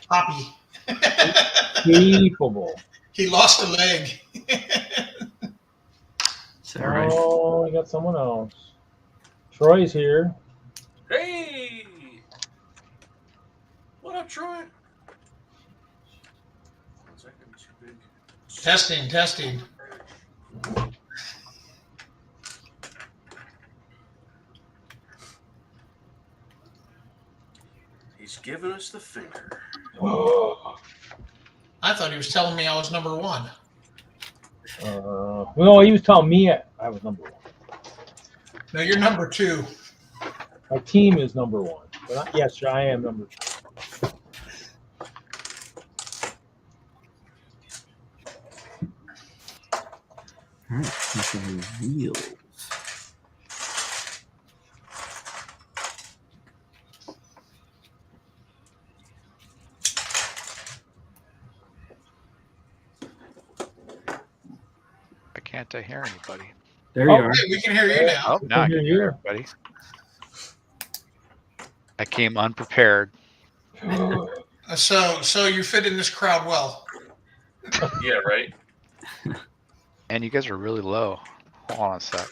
Poppy. Capable. He lost a leg. Is that right? Oh, I got someone else. Troy's here. Hey! What up, Troy? 1 second, too big. Testing. He's giving us the finger. I thought he was telling me I was number one. No, he was telling me I was number one. No, you're number two. My team is number one. But yes, I am number two. All right, some reveals. I can't hear anybody. There you are. Hey, we can hear you now. Oh, now I can hear everybody. I came unprepared. So you fit in this crowd well. Yeah, right? And you guys are really low. Hold on a sec.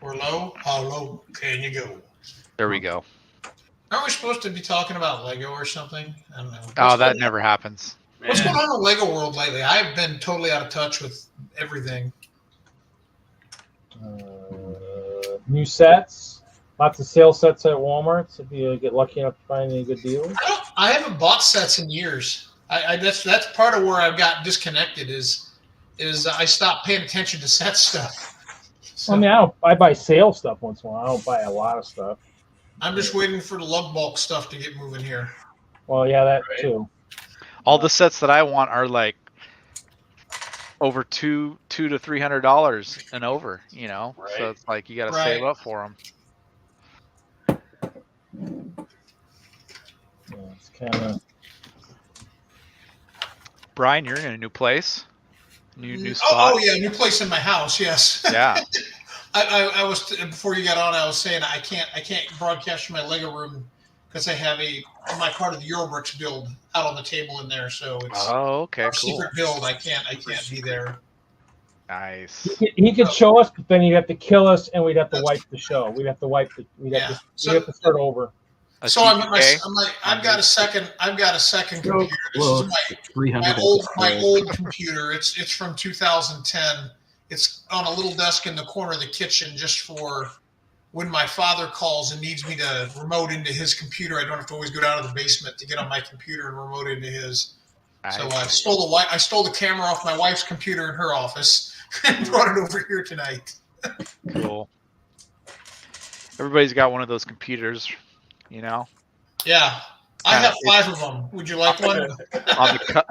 We're low. How low can you go? There we go. Aren't we supposed to be talking about Lego or something? I don't know. Oh, that never happens. What's going on in the Lego world lately? I've been totally out of touch with everything. New sets. Lots of sale sets at Walmart. If you get lucky enough to find any good deals. I haven't bought sets in years. That's part of where I've got disconnected is I stopped paying attention to set stuff. So, I mean, I buy sale stuff once in a while. I don't buy a lot of stuff. I'm just waiting for the lug bulk stuff to get moving here. Well, yeah, that Right. too. All the sets that I want are like over $200 to $300 and over, you know. Right. So it's like you got to Right. save up for them. Yeah, it's kind of. Brian, you're in a new place, new spot. Oh yeah, new place in my house. Yes. Yeah. I was before you got on. I was saying I can't broadcast from my Lego room because I have my part of the Eurobricks build out on the table in there. So it's Oh, okay, our cool. secret build. I can't be there. Nice. He could show us, but then he'd have to kill us, and we'd have to wipe the show. We'd have to start over. So I've got a second computer. This is my old computer. It's from 2010. It's on a little desk in the corner of the kitchen just for when my father calls and needs me to remote into his computer. I don't have to always go down to the basement to get on my computer and remote into his. So I stole the camera off my wife's computer in her office and brought it over here tonight. Cool. Everybody's got one of those computers, you know. Yeah, I have 5 of them. Would you like one?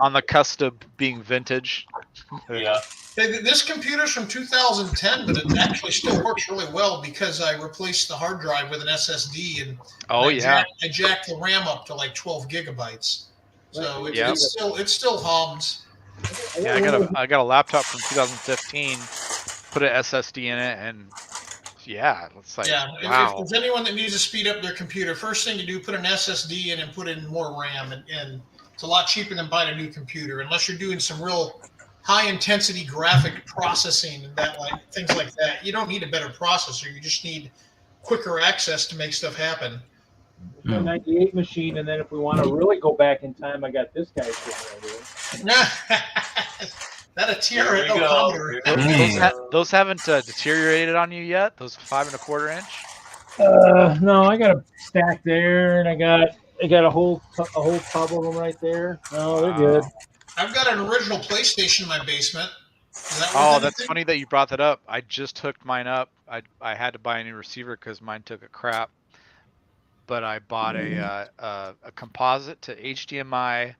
on the cusp of being vintage. Yeah. This computer's from 2010, but it actually still works really well because I replaced the hard drive with an SSD, and I jacked the RAM up to like 12 gigabytes. So it still hums. Yeah, I got a laptop from 2015. Put an SSD in it, and it's like wow. If there's anyone that needs to speed up their computer, first thing you do, put an SSD in and put in more RAM, and it's a lot cheaper than buying a new computer, unless you're doing some real high intensity graphic processing and things like that. You don't need a better processor. You just need quicker access to make stuff happen. A 98 machine, and then if we want to really go back in time, I got this guy sitting right here. That a TRA Commodore. Those haven't deteriorated on you yet? Those 5 1/4 inch? No, I got a stack there, and I got a whole tub of them right there. No, they're good. I've got an original PlayStation in my basement. That's funny that you brought that up. I just hooked mine up. I had to buy a new receiver because mine took a crap. But I bought a composite to HDMI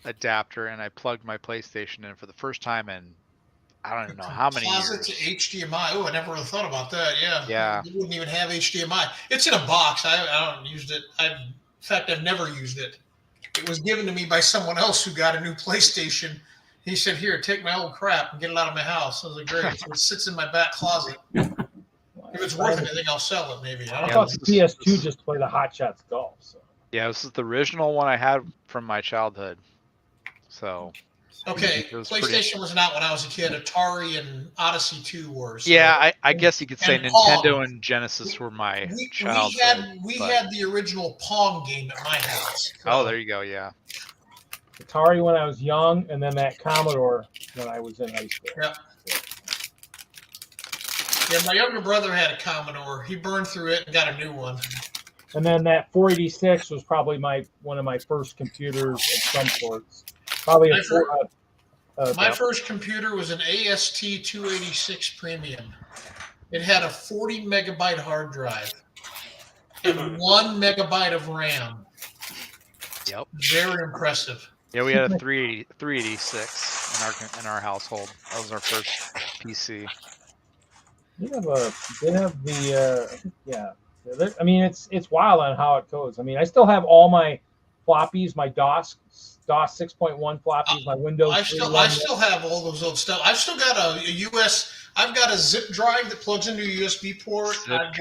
adapter, and I plugged my PlayStation in for the first time in I don't even know how many years. Composite to HDMI. Oh, I never really thought about that. Yeah. You wouldn't even have HDMI. It's in a box. I haven't used it. In fact, I've never used it. It was given to me by someone else who got a new PlayStation. He said, "Here, take my old crap and get it out of my house." I was like, "Great." So it sits in my back closet. If it's worth anything, I'll sell it. Maybe. I thought the PS2 just played the Hot Shots golf. So. Yeah, this is the original one I had from my childhood. So. Okay, PlayStation was not when I was a kid. Atari and Odyssey 2 were. So. Yeah, I guess you could say Nintendo and Genesis were my childhood. We had the original Pong game at my house. So. Oh, there you go. Yeah. Atari when I was young, and then that Commodore when I was in high school. Yep. Yeah, my younger brother had a Commodore. He burned through it and got a new one. And then that 486 was probably one of my first computers of some sorts. Probably my first computer was an AST 286 Premium. It had a 40 megabyte hard drive and 1 megabyte of RAM. Yep. Very impressive. Yeah, we had a 386 in our household. That was our first PC. I mean, it's wild on how it goes. I mean, I still have all my floppies, my DOS 6.1 floppies, my Windows. I still have all those old stuff. I've still got I've got a zip drive that plugs into a USB port. Man.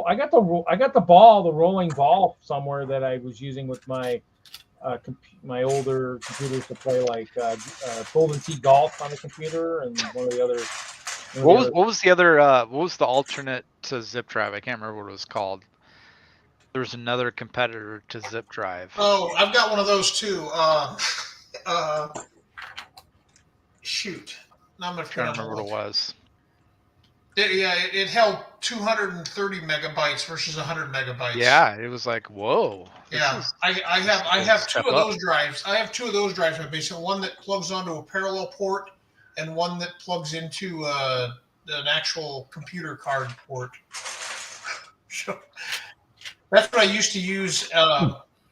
I got the rolling ball somewhere that I was using with my my older computers to play like Golden Tee Golf on the computer and one of the other. What was the alternate to zip drive? I can't remember what it was called. There was another competitor to zip drive. Oh, I've got one of those too. Shoot, now I'm trying to remember what it was. It held 230 megabytes versus 100 megabytes. Yeah, it was like, whoa. Yeah, I have 2 of those drives. I have 2 of those drives in my basement. One that plugs onto a parallel port, and one that plugs into an actual computer card port. So that's what I used to use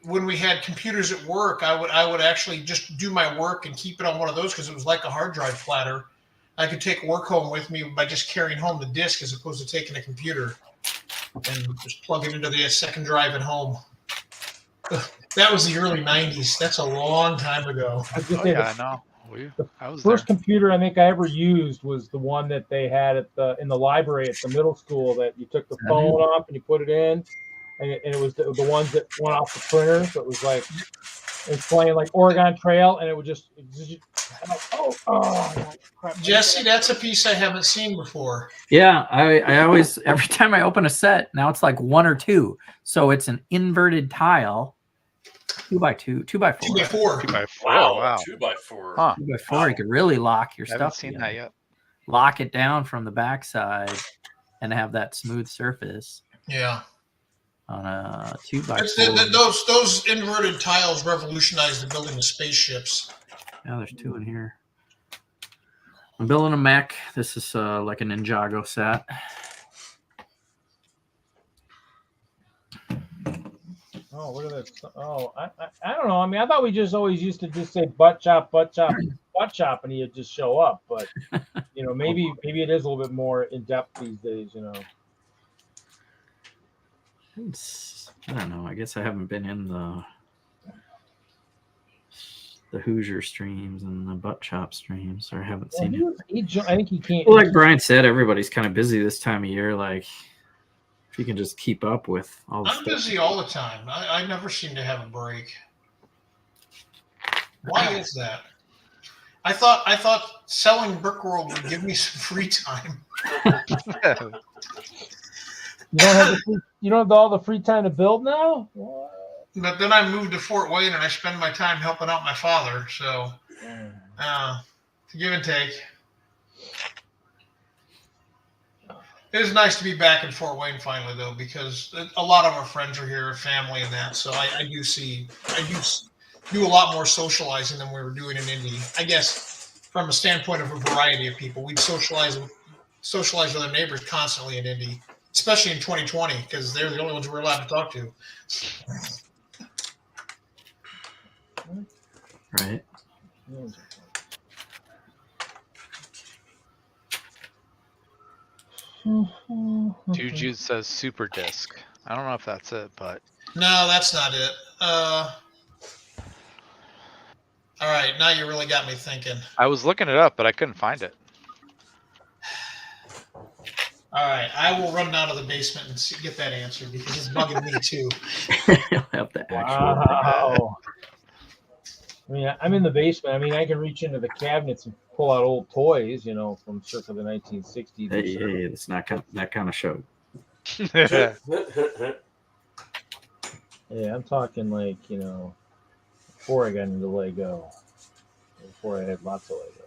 when we had computers at work. I would actually just do my work and keep it on one of those because it was like a hard drive platter. I could take work home with me by just carrying home the disk as opposed to taking a computer and just plug it into the second drive at home. That was the early 90s. That's a long time ago. I know. The first computer I think I ever used was the one that they had in the library at the middle school that you took the phone off and you put it in, and it was the ones that went off the printer. So it was like It's playing like Oregon Trail, and it would just crap. Jesse, that's a piece I haven't seen before. Yeah, I always, every time I open a set, now it's like 1 or 2. So it's an inverted tile, 2x2, 2x4. 2x4. 2x4. Wow, Wow. 2x4. Huh. 2x4, Wow. you could really lock your I haven't stuff seen together. that yet. Lock it down from the backside and have that smooth surface Yeah. on a 2x4. Those inverted tiles revolutionized the building of spaceships. Yeah, there's 2 in here. I'm building a mech. This is like a Ninjago set. Oh, look at this. Oh, I don't know. I mean, I thought we just always used to just say butt chop, butt chop, butt chop, and he'd just show up. But you know, maybe it is a little bit more in depth these days. You know. I don't know. I guess I haven't been in the Hoosier streams and the butt chop streams, or I haven't seen it. I think he can't. Well, like Brian said, everybody's kind of busy this time of year. Like, if you can just keep up with all the I'm busy all the time. I never seem to have a break. Why is that? I thought selling Brickworld would give me some free time. You don't have all the free time to build now? What? But then I moved to Fort Wayne and I spend my time helping out my father. So, give and take. It is nice to be back in Fort Wayne finally, though, because a lot of our friends are here, family and that. So I do a lot more socializing than we were doing in Indy. I guess from a standpoint of a variety of people, we'd socialize with our neighbors constantly in Indy, especially in 2020, because they're the only ones we're allowed to talk to. Right. Jude says super disc. I don't know if that's it, but No, that's not it. All right, now you really got me thinking. I was looking it up, but I couldn't find it. All right, I will run down to the basement and get that answer because it's bugging me too. You'll have the actual. Wow. I mean, I'm in the basement. I mean, I can reach into the cabinets and pull out old toys, you know, from circa the 1960s. Hey, it's not that kind of show. Yeah, I'm talking like, you know, before I got into Lego. Before I had lots of Lego.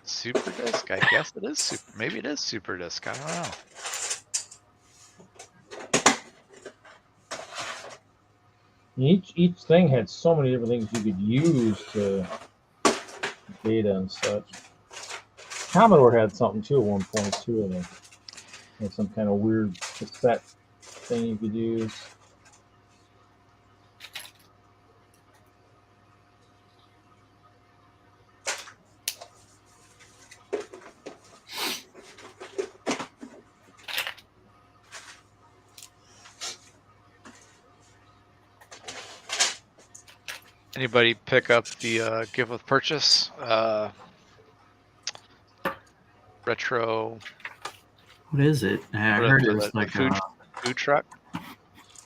Super disc? I guess it is super. Maybe it is super disc. I don't know. Each thing had so many different things you could use to data and such. Commodore had something too at one point too. I think had some kind of weird cassette thing you could use. – Anybody pick up the gift with purchase? Retro. What is it? I heard it was like food truck.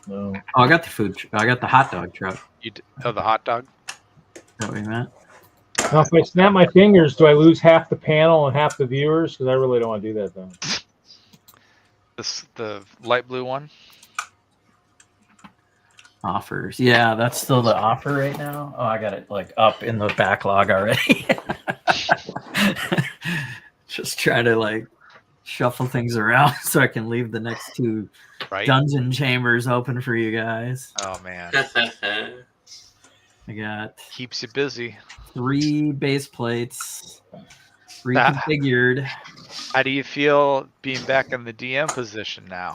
No. Oh, I got the food. I got the hot dog truck. The hot dog. Is that what you meant? Now, if I snap my fingers, do I lose half the panel and half the viewers? Because I really don't want to do that then. The light blue one. Offers. Yeah, that's still the offer right now. Oh, I got it like up in the backlog already. Just try to like shuffle things around so I can leave the next 2 dungeon chambers open for you guys. Oh man. I got keeps you busy. 3 base plates reconfigured. How do you feel being back in the DM position now?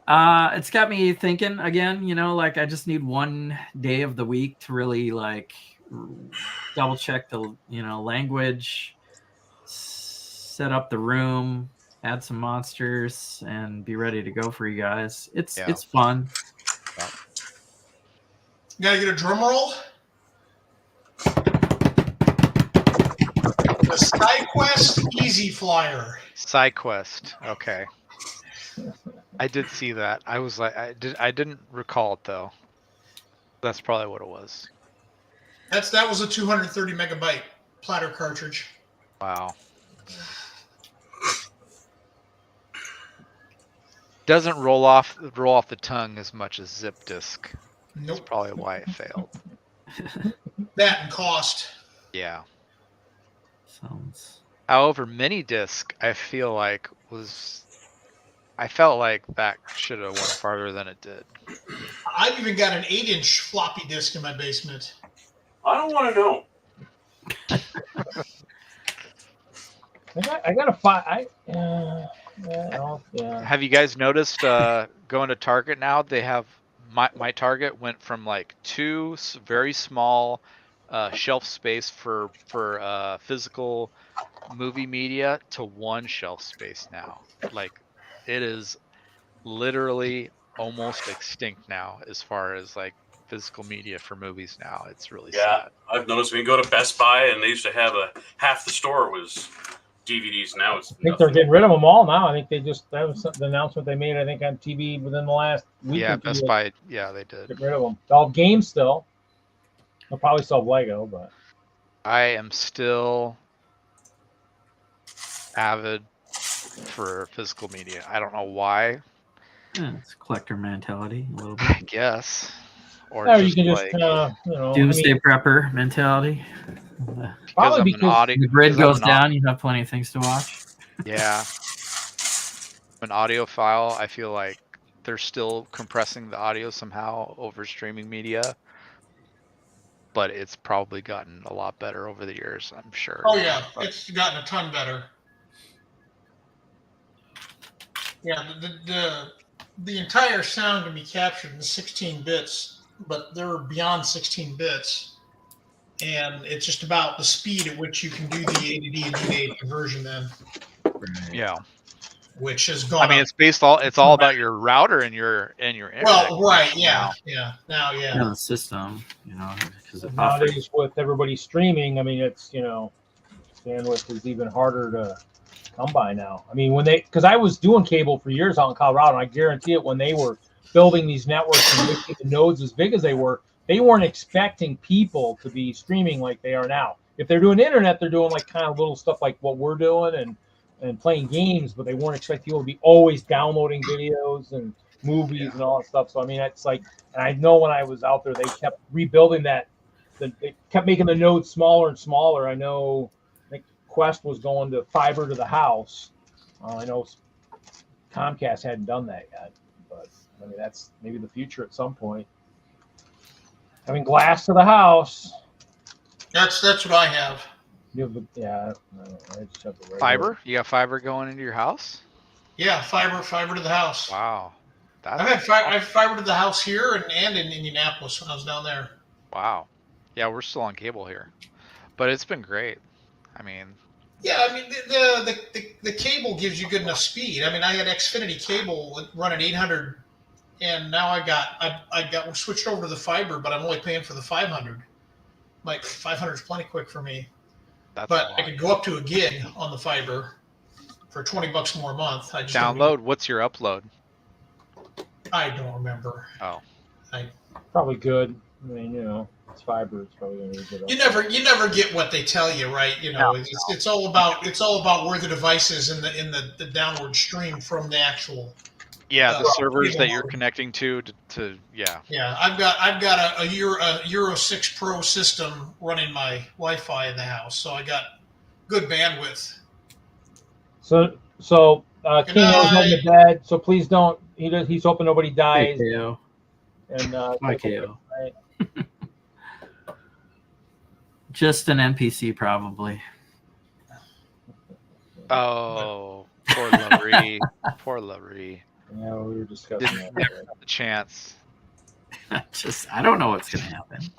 It's got me thinking again, you know, like I just need 1 day of the week to really like double check the, you know, language, set up the room, add some monsters, and be ready to go for you guys. It's fun. Yeah. You gotta get a drum roll. The SkyQuest Easy Flyer. SkyQuest. Okay. I did see that. I was like, I didn't recall it though. That's probably what it was. That was a 230 megabyte platter cartridge. Wow. Doesn't roll off the tongue as much as zip disk. Nope. That's probably why it failed. That and cost. Yeah. Sounds. However, mini disc I felt like that should have went farther than it did. I've even got an 8-inch floppy disk in my basement. I don't want to know. I got a 5. Yeah. Have you guys noticed going to Target now? They have my Target went from like 2 very small shelf space for physical movie media to 1 shelf space now. Like it is literally almost extinct now as far as like physical media for movies now. It's really sad. I've noticed when you go to Best Buy and they used to have half the store was DVDs. Now it's I think they're getting rid of them all now. I think that was the announcement they made, I think, on TV within the last week. Yeah, or two. Best Buy. Yeah, they did. Get rid of them. They'll have games still. They'll probably sell Lego, but I am still avid for physical media. I don't know why. Yeah, it's collector mentality a little I bit. guess. Or you just can just like, Doomsday prepper mentality. Probably because I'm an audio. The grid because I'm goes an down, you have plenty of things to watch. Yeah. An audio file, I feel like they're still compressing the audio somehow over streaming media. But it's probably gotten a lot better over the years, I'm sure. Oh yeah, it's gotten a ton better. Yeah, the entire sound can be captured in 16 bits, but they're beyond 16 bits. And it's just about the speed at which you can do the A to D and D to A conversion then. Right. Yeah. Which has gone. I mean, it's all about your router and your internet. Well, right, yeah, now. now, yeah. The system, because it nowadays with everybody streaming, I mean, it's bandwidth is even harder to come by now. I mean, because I was doing cable for years out in Colorado, and I guarantee it, when they were building these networks and making the nodes as big as they weren't expecting people to be streaming like they are now. If they're doing internet, they're doing like kind of little stuff like what we're doing and playing games, but they weren't expecting people to be always downloading videos and movies and all that stuff. So I mean, it's like, and I know when I was out there, they kept rebuilding that. They kept making the nodes smaller and smaller. I know, I think Quest was going to fiber to the house. I know Comcast hadn't done that yet, but I mean, that's maybe the future at some point. Having glass to the house. That's what I have. You have I just have the regular. Fiber? You got fiber going into your house? Yeah, fiber to the house. Wow. I have fiber to the house here and in Indianapolis when I was down there. Wow. Yeah, we're still on cable here, but it's been great. I mean. Yeah, I mean the cable gives you good enough speed. I mean, I had Xfinity cable running 800, and now I got switched over to the fiber, but I'm only paying for the 500. Like 500 is plenty quick for me. But I could go up to a gig on the fiber for $20 more a month. I just download. What's your upload? I don't remember. Oh, probably good. I mean, it's fiber. It's probably going to be good. You never get what they tell you, right? It's all about where the device is in the downward stream from the actual. Yeah, the servers that you're connecting to yeah. Yeah, I've got a Euro 6 Pro system running my Wi-Fi in the house, so I got good bandwidth. So King is on the bed, so please don't. He's hoping nobody dies. Hey, KO. And My KO. Right. Just an NPC, probably. Oh, poor Larry. Poor Larry. Yeah, we were discussing Didn't that. never have a chance. I don't know what's going to happen.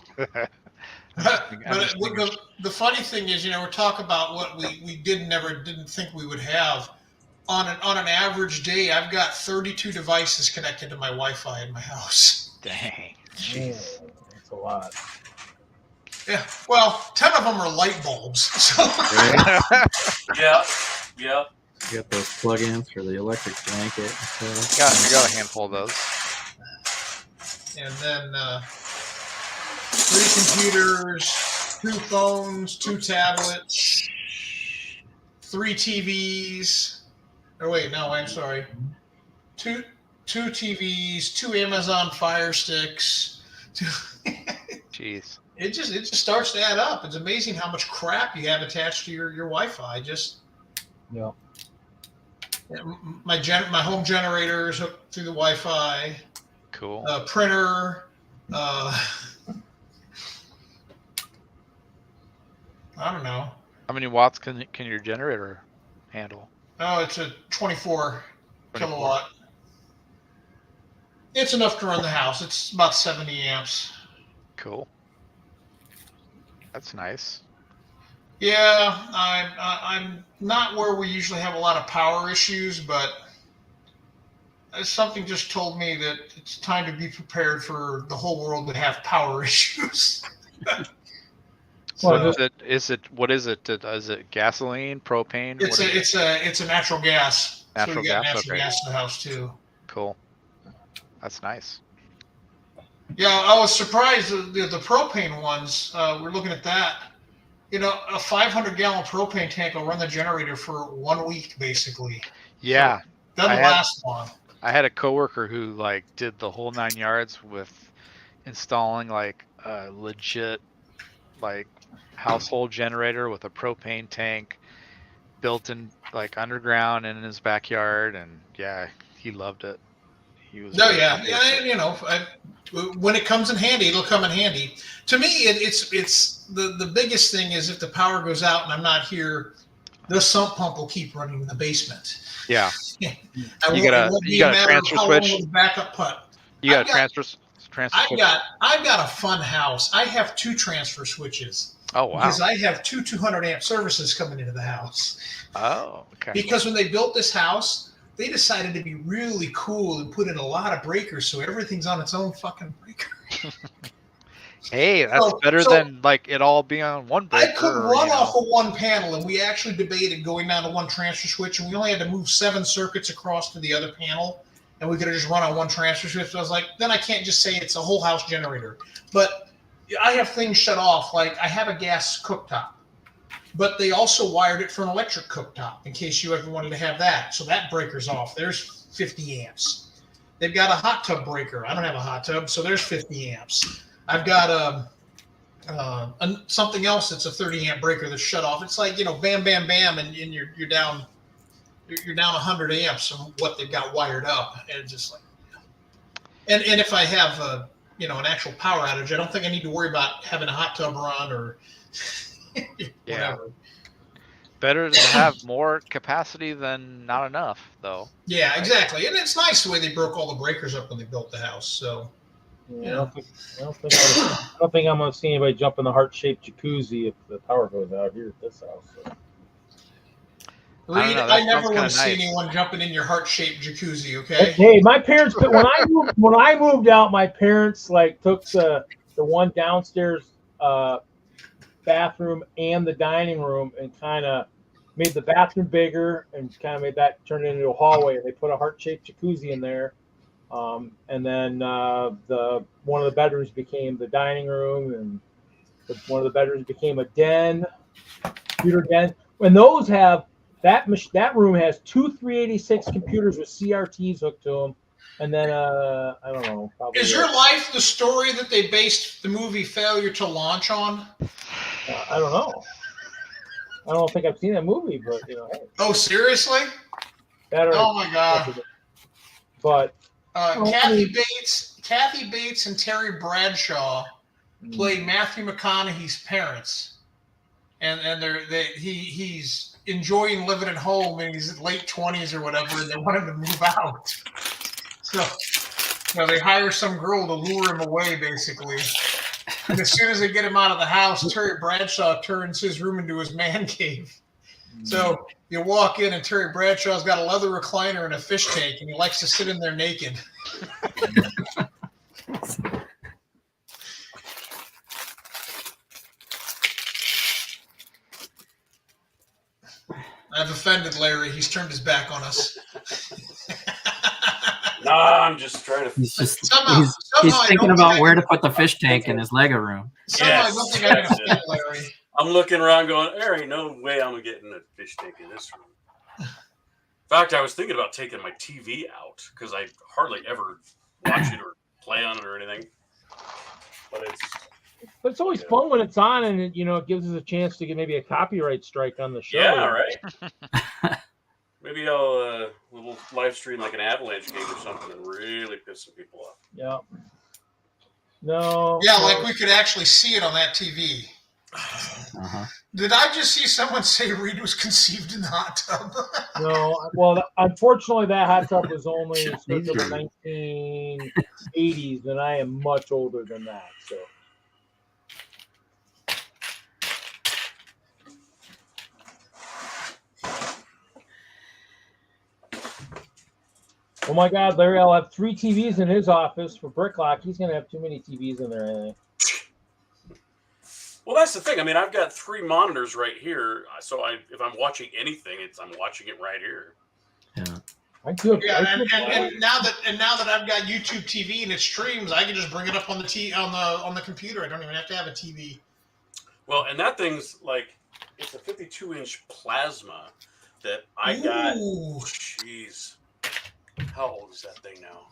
But the funny thing is, we're talking about what we didn't think we would have. On an average day, I've got 32 devices connected to my Wi-Fi in my house. Dang. Jeez. That's a lot. Yeah, well, 10 of them are light bulbs. So. Yeah. You got those plugins for the electric blanket. You got a handful of those. And then 3 computers, 2 phones, 2 tablets, 3 TVs. Oh wait, no, I'm sorry. 2 TVs, 2 Amazon Fire Sticks. Jeez. It just starts to add up. It's amazing how much crap you have attached to your Wi-Fi. Yeah. My home generator is hooked through the Wi-Fi. Cool. Printer. I don't know. How many watts can your generator handle? Oh, it's a 24 kilowatt. It's enough to run the house. It's about 70 amps. Cool. That's nice. Yeah, I'm not where we usually have a lot of power issues, but something just told me that it's time to be prepared for the whole world to have power issues. So is it gasoline, propane? It's a natural gas. Natural gas. gas. Natural Okay. gas in the house too. Cool. That's nice. Yeah, I was surprised the propane ones. We're looking at that. You know, a 500-gallon propane tank will run the generator for 1 week, basically. Yeah. So doesn't last long. I had a coworker who like did the whole 9 yards with installing like a legit like household generator with a propane tank built in like underground and in his backyard, and yeah, he loved it. He was You know, when it comes in handy, it'll come in handy. To me, it's the biggest thing is if the power goes out and I'm not here, the sump pump will keep running in the basement. Yeah. You got a transfer switch. Backup putt. You got a transfer switch. I've got a fun house. I have 2 transfer switches. Oh wow! Because I have 2 200-amp services coming into the house. Oh, okay. Because when they built this house, they decided to be really cool and put in a lot of breakers, so everything's on its own fucking breaker. Hey, that's better than like it all being on one breaker. I could run off of one panel, and we actually debated going down to one transfer switch, and we only had to move 7 circuits across to the other panel, and we could have just run on one transfer switch. So I was like, then I can't just say it's a whole house generator. But I have things shut off, like I have a gas cooktop, but they also wired it for an electric cooktop in case you ever wanted to have that. So that breaker's off. There's 50 amps. They've got a hot tub breaker. I don't have a hot tub, so there's 50 amps. I've got something else that's a 30-amp breaker that's shut off. It's like, you know, bam, bam, bam, and you're down 100 amps on what they've got wired up, and it's just like, and if I have an actual power outage, I don't think I need to worry about having a hot tub run or whatever. Yeah. Better to have more capacity than not enough, though. Yeah, exactly. And it's nice the way they broke all the breakers up when they built the house. So, yeah, I don't think I'm going to see anybody jump in the heart-shaped jacuzzi if the power goes out here at this house. So. I never want to see anyone jumping in your heart-shaped jacuzzi. Okay. Hey, my parents when I moved out, my parents like took the one downstairs bathroom and the dining room and kind of made the bathroom bigger and kind of made that turn into a hallway. They put a heart-shaped jacuzzi in there, and then one of the bedrooms became the dining room, and one of the bedrooms became a den, computer den. And those have that room has 2 386 computers with CRTs hooked to them, and then I don't know. Is your life the story that they based the movie Failure to Launch on? I don't know. I don't think I've seen that movie, but you know. Hey. Oh, seriously? Oh my God! But Kathy Bates and Terry Bradshaw play Matthew McConaughey's parents, and he's enjoying living at home, and he's late 20s or whatever, and they want him to move out. So, they hire some girl to lure him away, basically. And as soon as they get him out of the house, Terry Bradshaw turns his room into his man cave. So you walk in, and Terry Bradshaw's got a leather recliner and a fish tank, and he likes to sit in there naked. I've offended Larry. He's turned his back on us. No, I'm just trying to. He's I thinking don't about think where to put the fish tank in his Lego room. Somehow I don't think I can fit, Larry. I'm looking around going, there ain't no way I'm getting a fish tank in this room. In fact, I was thinking about taking my TV out because I hardly ever watch it or play on it or anything. But it's always fun when it's on, and it, it gives us a chance to get maybe a copyright strike on the show. Yeah, right. Maybe I'll we'll live stream like an Avalanche game or something and really piss some people off. Yeah. No. Yeah, like we could actually see it on that TV. Uh-huh. Did I just see someone say Reed was conceived in the hot tub? No. Well, unfortunately, that hot tub was only circa the 1980s, and I am much older than that. So. Oh my God, Larry! I'll have 3 TVs in his office for Bricklock. He's going to have too many TVs in there, I think. Well, that's the thing. I mean, I've got 3 monitors right here, so if I'm watching anything, I'm watching it right here. Yeah. And now that I've got YouTube TV and it streams, I can just bring it up on the computer. I don't even have to have a TV. Well, and that thing's like it's a 52-inch plasma that I got. Jeez, how old is that thing now?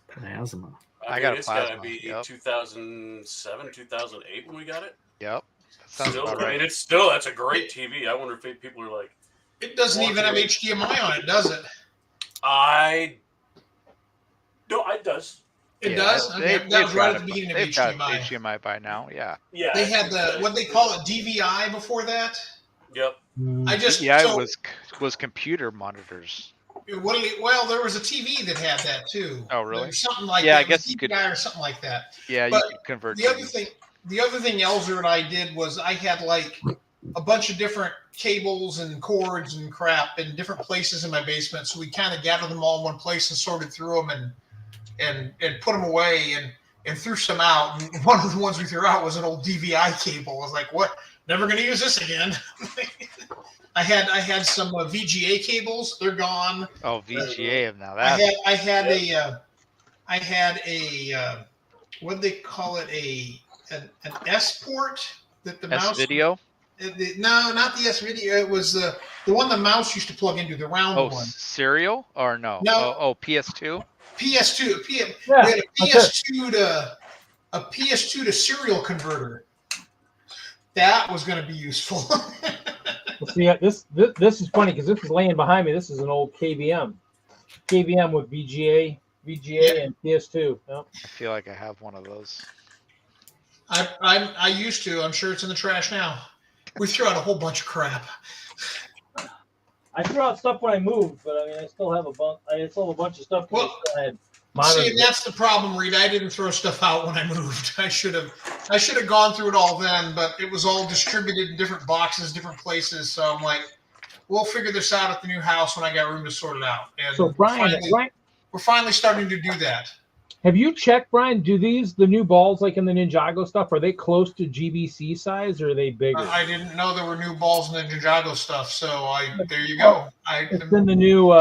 Plasma. I got a it's plasma. Gotta be Yep. 2007, 2008 when we got it. Yep. That sounds Still, about right. I mean, that's a great TV. I wonder if people are like, it doesn't even have HDMI on it, does it? No, it does. It does. That was right at the beginning of They've got HDMI. HDMI by now. Yeah. Yeah. They had what they call it DVI before that. Yep. Was computer monitors. Well, there was a TV that had that too. Oh, really? Something like Yeah, that. I guess you could, or something like that. Yeah, but you could convert. The other thing, Elzer and I did was I had like a bunch of different cables and cords and crap in different places in my basement. So we kind of gathered them all in one place and sorted through them and put them away and threw some out. And one of the ones we threw out was an old DVI cable. I was like, what? Never going to use this again. I had some VGA cables. They're gone. Oh, VGA now that. I had a what do they call it, an S port that the mouse video. No, not the S video. It was the one the mouse used to plug into, the round one. Oh, serial or no? No. Oh, PS2. PS2. We had a PS2 to serial converter. That was going to be useful. See, this is funny because this is laying behind me. This is an old KVM with VGA and PS2. Yep. I feel like I have one of those. I used to. I'm sure it's in the trash now. We threw out a whole bunch of crap. I threw out stuff when I moved, but I mean, I still have a bunch. I still have a bunch of stuff. Well, see, and that's the problem, Reed. I didn't throw stuff out when I moved. I should have gone through it all then, but it was all distributed in different boxes, different places. So I'm like, we'll figure this out at the new house when I got room to sort it out. And so Brian, we're finally starting to do that. Have you checked, Brian? Do the new balls like in the Ninjago stuff, are they close to GBC size or are they bigger? I didn't know there were new balls in the Ninjago stuff, so there you go. It's in the new.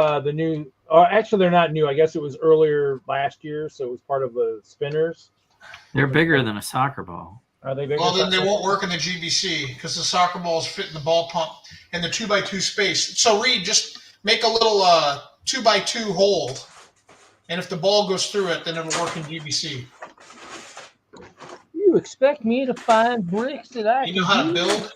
Actually, they're not new. I guess it was earlier last year, so it was part of the spinners. They're bigger than a soccer ball. Are they bigger? Well, then they won't work in the GBC because the soccer balls fit in the ball pump and the 2x2 space. So Reed, just make a little 2x2 hole, and if the ball goes through it, then it'll work in GBC. You expect me to find bricks that I You know how to build?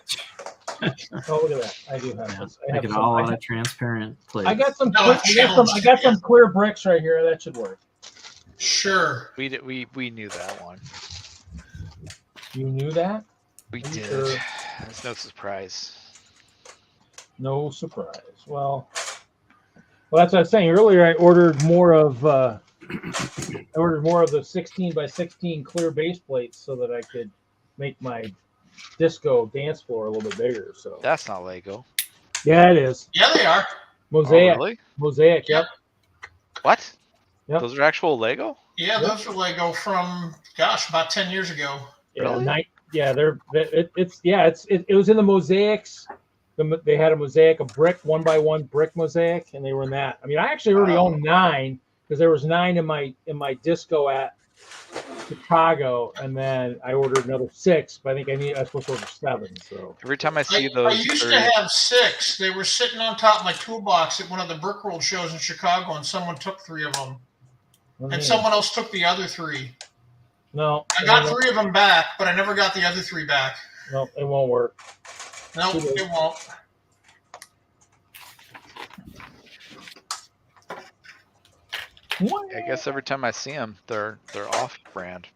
Oh, look at that! I do have this. Make it all out of transparent plates. I got some. No, I got some clear bricks right here. That should work. Sure. We knew that one. You knew that? We did. Sure? That's no surprise. No surprise. Well, that's what I was saying earlier. I ordered more of the 16 by 16 clear base plates so that I could make my disco dance floor a little bit bigger. So That's not Lego. yeah, it is. Yeah, they are. Mosaic. Oh, really? Mosaic. Yep. What? Yep. Those are actual Lego? Yeah, those are Lego from about 10 years ago. Really? It was in the mosaics. They had a mosaic, a brick, 1x1 brick mosaic, and they were in that. I mean, I actually already owned 9 because there was 9 in my disco at Chicago, and then I ordered another 6. But I think I was supposed to order 7. So Every time I see I those, used to have 6. They were sitting on top of my toolbox at one of the Brick World shows in Chicago, and someone took 3 of them, and someone else took the other 3. No, I got 3 of them back, but I never got the other 3 back. No, it won't work. No, it won't. I guess every time I see them, they're off brand.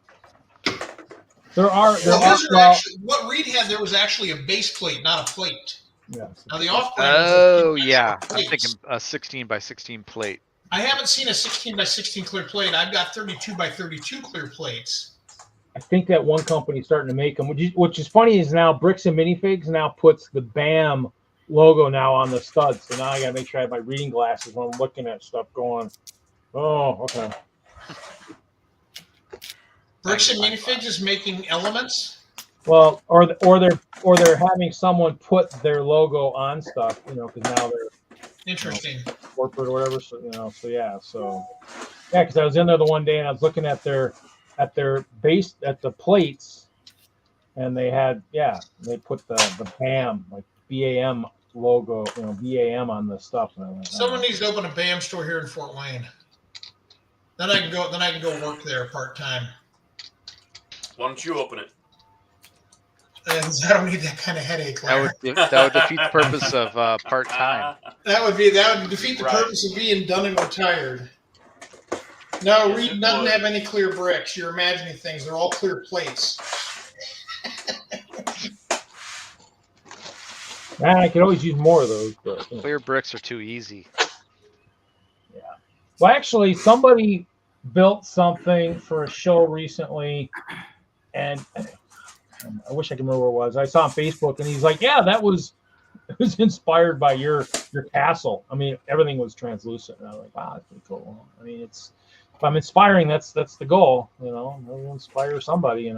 What Reed had there was actually a base plate, not a plate. Yeah. Now the off brand. Oh yeah, I'm thinking a 16 by 16 plate. I haven't seen a 16 by 16 clear plate. I've got 32 by 32 clear plates. I think that one company's starting to make them. Which is funny is now Bricks and Minifigs now puts the BAM logo now on the studs. So now I gotta make sure I have my reading glasses when I'm looking at stuff going. Oh, okay. Bricks and Minifigs is making elements. Well, or they're having someone put their logo on stuff, because now they're interesting corporate or whatever. So because I was in there the one day and I was looking at their base at the plates, and they had they put the BAM like BAM logo, BAM on the stuff. And like, someone needs to open a BAM store here in Fort Wayne. Then I can go work there part time. Why don't you open it? And I don't need that kind of headache. That would defeat the purpose of part time. That would defeat the purpose of being done and retired. No, Reed doesn't have any clear bricks. You're imagining things. They're all clear plates. I could always use more of those. But, Clear bricks are too easy. Yeah. Well, actually, somebody built something for a show recently, and I wish I could remember what it was. I saw on Facebook, and he's like, "Yeah, it was inspired by your castle." I mean, everything was translucent, and I was like, "Wow, that's pretty cool." I mean, if I'm inspiring, that's the goal, We'll inspire somebody,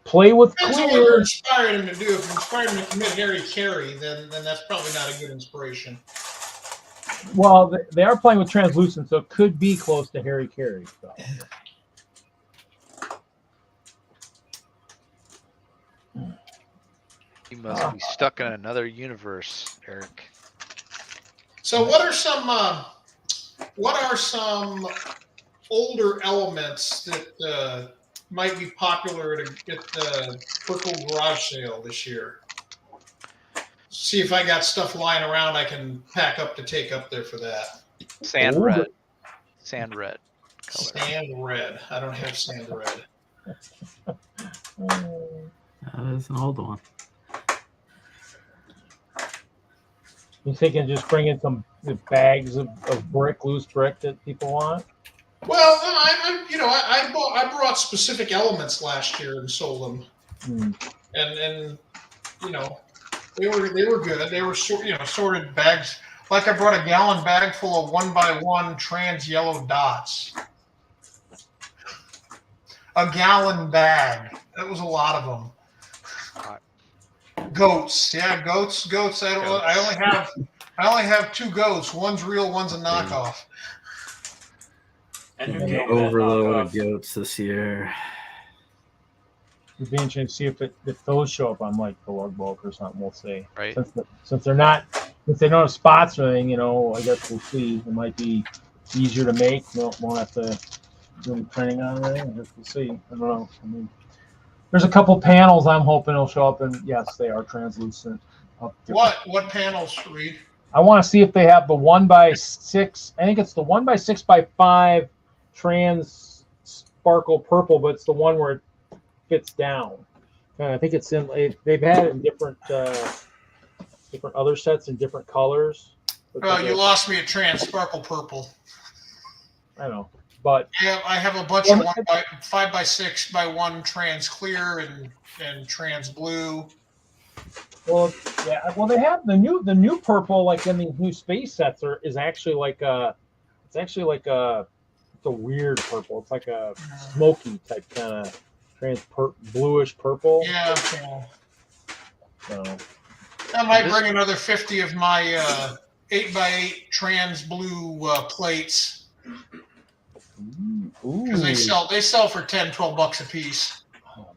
Play with clear. That's what you're inspiring him to do. If you're inspiring him to commit Harry Carey, then that's probably not a good inspiration. Well, they are playing with translucent, so it could be close to Harry Carey. So. You must be stuck in another universe, Eric. So, what are some older elements that might be popular at the Purple Garage Sale this year? See if I got stuff lying around I can pack up to take up there for that. Sand red color. Sand red. I don't have sand red. That is an old one. You thinking just bring in some bags of loose brick that people want? Well, I brought specific elements last year and sold them, and they were good. They were sorted bags. Like I brought a gallon bag full of 1x1 trans yellow dots. A gallon bag. That was a lot of them. Goats, goats. I only have 2 goats. One's real, one's a knockoff. And an overload of goats this year. It'd be interesting to see if those show up on like the lug bulk or something. We'll see. Right. Since they don't have spots or anything, I guess we'll see. It might be easier to make. Won't have to do any printing on it. I guess we'll see. I don't know. I mean, there's a couple panels I'm hoping will show up, and yes, they are translucent. What panels, Reed? I want to see if they have the 1x6. I think it's the 1x6x5 trans sparkle purple, but it's the one where it fits down. And I think it's in. They've had it in different other sets in different colors. Oh, you lost me at trans sparkle purple. I know, but I have a bunch of 5x6x1 trans clear and trans blue. Well, yeah. Well, they have the new purple, like in the new space sets, is actually like a. It's actually like a. It's a weird purple. It's like a smoky type kind of bluish purple. Yeah. So. I might bring another 50 of my 8x8 trans blue plates. because they sell for 10, 12 bucks a piece.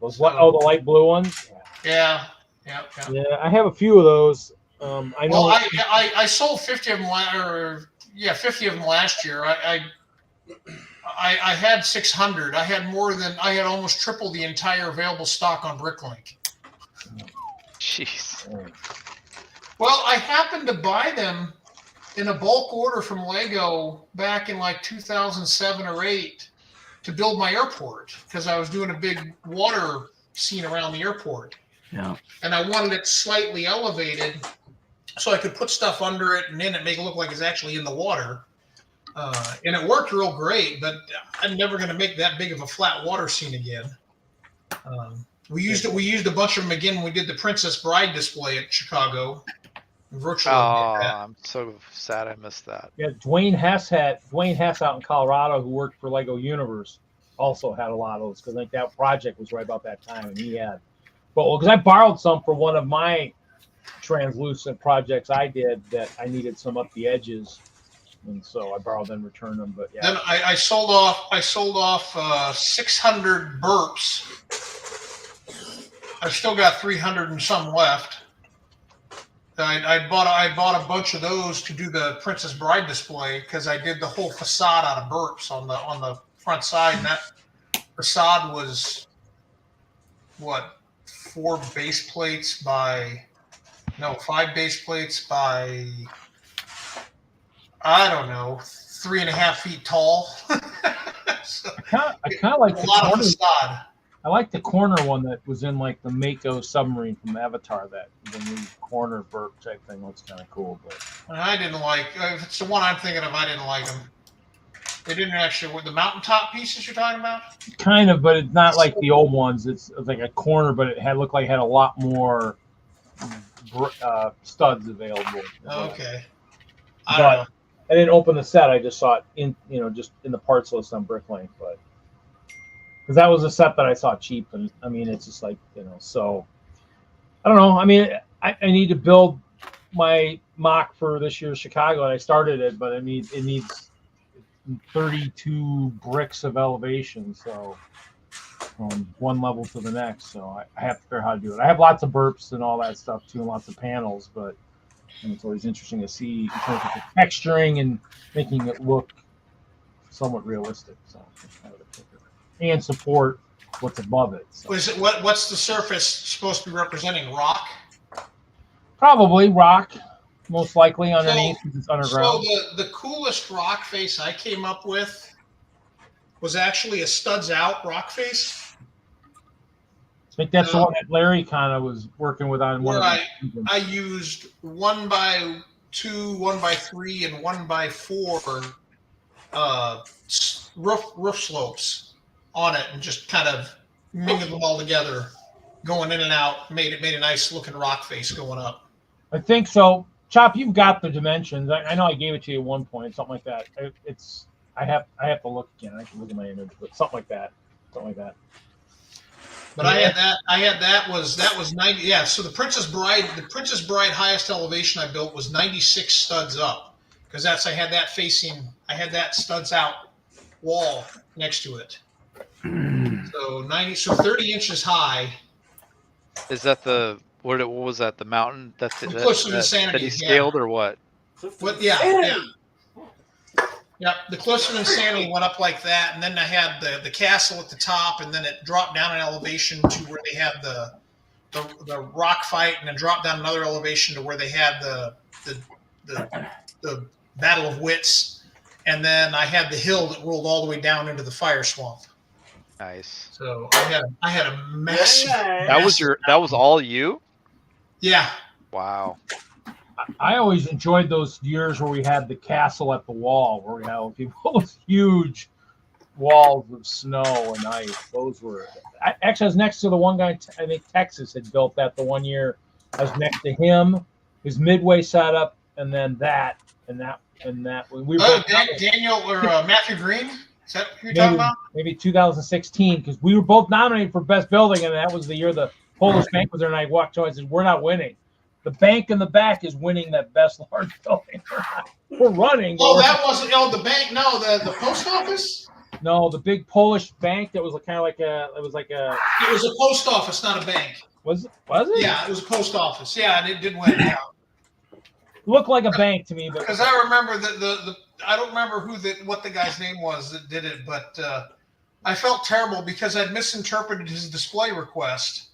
Those what? Oh, the light blue ones. Yeah. Yeah, I have a few of those. I know. Well, I sold 50 of them. 50 of them last year. I had 600. I had almost triple the entire available stock on BrickLink. Jeez. Well, I happened to buy them in a bulk order from Lego back in like 2007 or 8 to build my airport because I was doing a big water scene around the airport. Yeah. And I wanted it slightly elevated so I could put stuff under it and in it, make it look like it's actually in the water. And it worked real great, but I'm never going to make that big of a flat water scene again. We used a bunch of them again when we did the Princess Bride display at Chicago. Virtually. I'm so sad I missed that. Yeah, Dwayne Hess out in Colorado, who worked for Lego Universe, also had a lot of those because I think that project was right about that time, and he had. But because I borrowed some for one of my translucent projects I did that I needed some up the edges, and so I borrowed them, returned them. But yeah, then I sold off 600 burps. I've still got 300 and some left. I bought a bunch of those to do the Princess Bride display because I did the whole facade out of burps on the front side, and that facade was what, 5 base plates by I don't know, 3.5 feet tall. So, I kind of like a lot of facade. I like the corner one that was in like the Mako submarine from Avatar, that the new corner burp type thing looks kind of cool. But I didn't like, if it's the one I'm thinking of, I didn't like them. They didn't actually, with the mountaintop pieces you're talking about? Kind of, but it's not like the old ones. It's like a corner, but it looked like it had a lot more studs available. Okay. I didn't open the set. I just saw it in, just in the parts list on BrickLink, but because that was a set that I saw cheap, and I mean, it's just like, so I don't know. I mean, I need to build my mock for this year's Chicago, and I started it, but I mean, it needs 32 bricks of elevation, so from one level to the next. So I have to figure out how to do it. I have lots of burps and all that stuff too, and lots of panels, but it's always interesting to see in terms of the texturing and making it look somewhat realistic. So and support what's above it. So. What's the surface supposed to be representing? Rock? Probably rock, most likely underneath because it's underground. So the coolest rock face I came up with was actually a studs out rock face. I think that's the one that Larry kind of was working with on one of I used 1x2, 1x3, and 1x4 roof slopes on it, and just kind of mingled them all together, going in and out. Made a nice looking rock face going up. I think so. Chop, you've got the dimensions. I know I gave it to you at one point, something like that. I have to look again. I can look at my image, but something like that. But yeah. I had that was 90. Yeah. So the Princess Bride highest elevation I built was 96 studs up, because I had that studs out wall next to it. So 30 inches high. Is that what was that? The mountain that he scaled, or what? What? Yeah. Yeah, the Cliffs of Insanity went up like that, and then I had the castle at the top, and then it dropped down an elevation to where they had the rock fight, and then dropped down another elevation to where they had the Battle of Wits, and then I had the hill that rolled all the way down into the fire swamp. Nice. So I had a massive. That was all you? Yeah. Wow. I always enjoyed those years where we had the castle at the wall, where we had those huge walls of snow and ice. Those were actually, I was next to the one guy. I think Texas had built that the one year. I was next to him, his midway setup, and then that. We were Daniel or Matthew Green. Is that who you're talking about? Maybe 2016, because we were both nominated for best building, and that was the year the Polish bank was there. And I walked to him and said, "We're not winning. The bank in the back is winning that best large building. We're running." Oh, that wasn't the bank. No, the post office. No, the big Polish bank that was kind of like a. It was like a. It was a post office, not a bank. Was it? Yeah, it was a post office. Yeah, and it did win. Yeah. Looked like a bank to me, but because I remember the I don't remember what the guy's name was that did it, but I felt terrible because I'd misinterpreted his display request,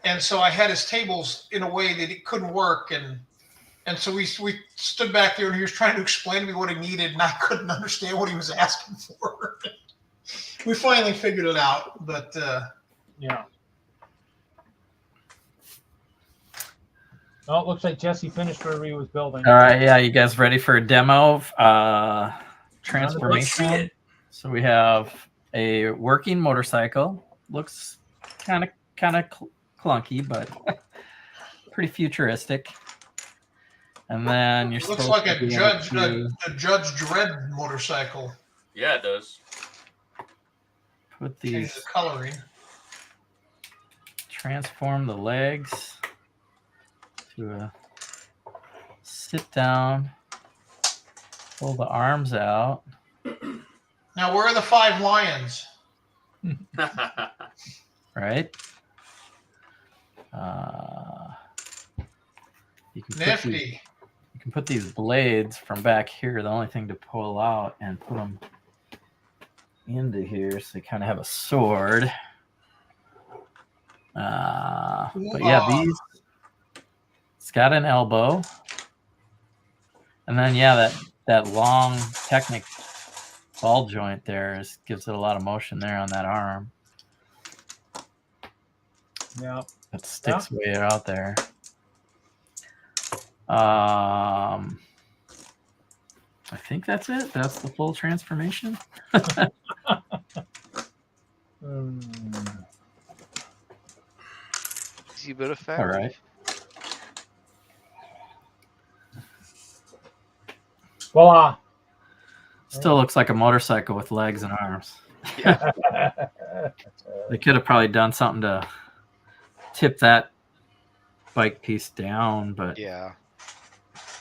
and so I had his tables in a way that it couldn't work, and so we stood back there and he was trying to explain to me what he needed, and I couldn't understand what he was asking for. We finally figured it out, but yeah. Oh, it looks like Jesse finished where he was building. All right, yeah, you guys ready for a demo of transformation? So we have a working motorcycle. Looks kind of clunky, but pretty futuristic. And then you're it looks like a Judge Dredd motorcycle. Yeah, it does. Put Change these the coloring. Transform the legs to a sit down. Pull the arms out. Now, where are the 5 lions? Right. You can put these blades from back here. The only thing to pull out and put them into here, so they kind of have a sword. But yeah, it's got an elbow, and then yeah, that long Technic ball joint there gives it a lot of motion there on that arm. Yeah, it sticks way out there. I think that's it. That's the full transformation. Easy bit of fact. All right. Voila. Still looks like a motorcycle with legs and arms. Yeah. They could have probably done something to tip that bike piece down, but yeah,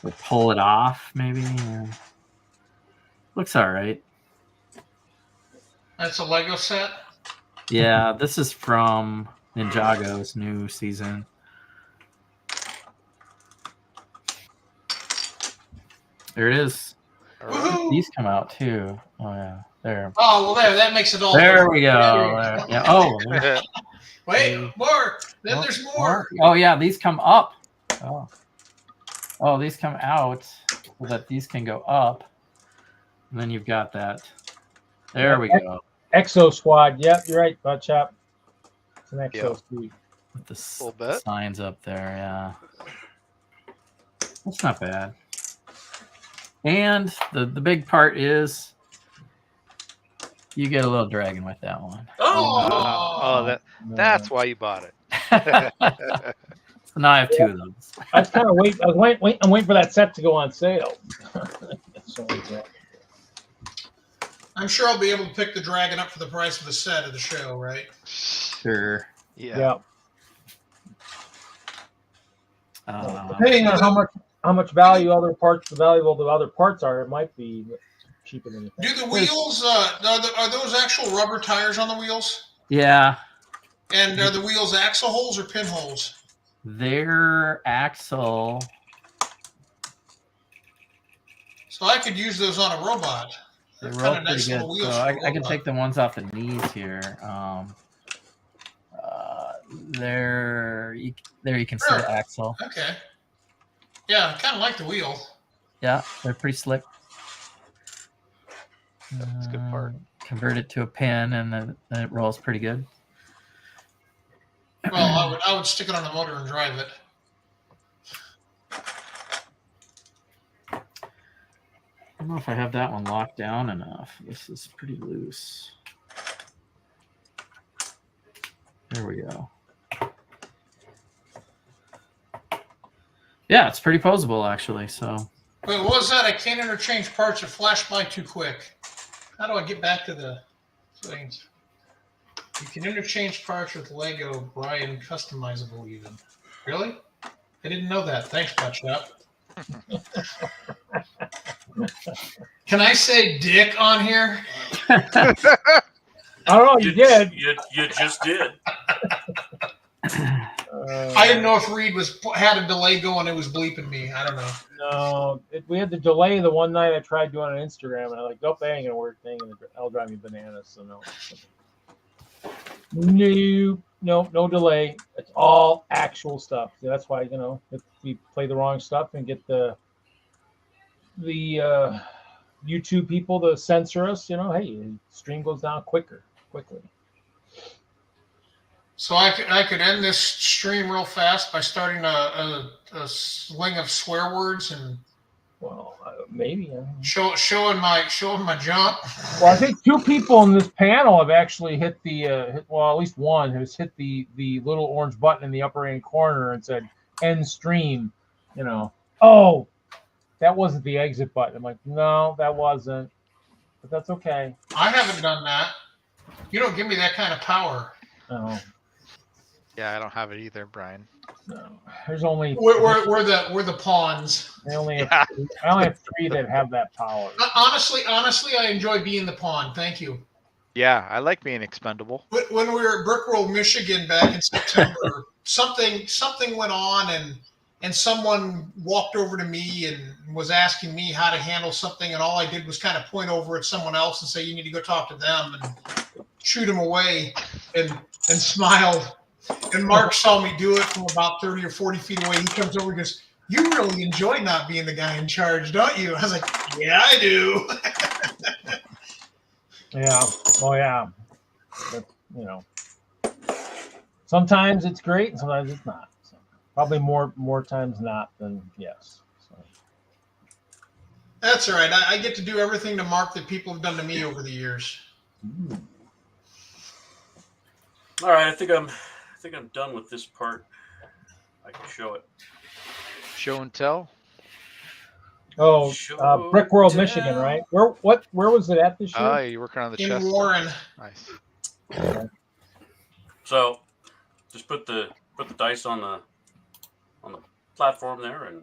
or pull it off maybe. Yeah. Looks all right. That's a Lego set? Yeah, this is from Ninjago's new season. There it is. Woohoo! These come out too. Oh yeah, there. Oh, well, that makes it all. There we go. There. Yeah. Oh. Wait, more. Then there's more. Oh yeah, these come up. Oh, these come out so that these can go up. And then you've got that. There we go. Exo Squad. Yep, you're right, Butt Chop. It's an Exo Squad. With the signs up there, yeah. That's not bad. And the big part is you get a little dragon with that one. That's why you bought it. So now I have 2 of those. I was kind of I'm waiting for that set to go on sale. So, yeah. I'm sure I'll be able to pick the dragon up for the price of the set at the show, right? Sure. Yeah. Depending on how much value valuable the other parts are, it might be cheaper than you think. Do the wheels are those actual rubber tires on the wheels? Yeah. And are the wheels axle holes or pinholes? They're axle. So I could use those on a robot. They roll pretty good. So I can take the ones off the knees here. There you can see the axle. Okay. Yeah, I kind of like the wheel. Yeah, they're pretty slick. That's a good part. Convert it to a pin, and then it rolls pretty good. Well, I would stick it on the motor and drive it. I don't know if I have that one locked down enough. This is pretty loose. There we go. Yeah, it's pretty posable actually. So. Wait, what was that? I can't interchange parts. It flashed by too quick. How do I get back to the things? You can interchange parts with Lego, Brian, customizable even. Really? I didn't know that. Thanks, Butt Chop. Can I say dick on here? I don't know. You did. You just did. I didn't know if Reed had a delay going. It was bleeping me. I don't know. No, we had the delay the one night I tried doing on Instagram, and I'm like, nope, that ain't gonna work. Thing, and it'll drive me bananas. So no delay. It's all actual stuff. So that's why if we play the wrong stuff and get the YouTube people to censor us, hey, stream goes down quickly. So I could end this stream real fast by starting a sling of swear words and maybe showing my jump. Well, I think 2 people in this panel have actually hit the at least one has hit the little orange button in the upper right corner and said end stream. Oh, that wasn't the exit button. I'm like, no, that wasn't, but that's okay. I haven't done that. You don't give me that kind of power. No. Yeah, I don't have it either, Brian. No, there's only we're the pawns. I only have 3 that have that power. Honestly, I enjoy being the pawn. Thank you. Yeah, I like being expendable. When we were at Brickworld, Michigan, back in September, something went on, and someone walked over to me and was asking me how to handle something, and all I did was kind of point over at someone else and say, "You need to go talk to them," and shoot him away, and smiled. And Mark saw me do it from about 30 or 40 feet away. He comes over and goes, "You really enjoy not being the guy in charge, don't you?" I was like, "Yeah, I do." Yeah. Oh, yeah. But, sometimes it's great and sometimes it's not. So probably more times not than yes. So. That's all right. I get to do everything to Mark that people have done to me over the years. All right, I think I'm done with this part. I can show it. Show and tell. Oh, Brickworld, Michigan, right? Where was it at this year? Oh, you're working on the chest. In Warren. Nice. Okay. So, just put the dice on the platform there, and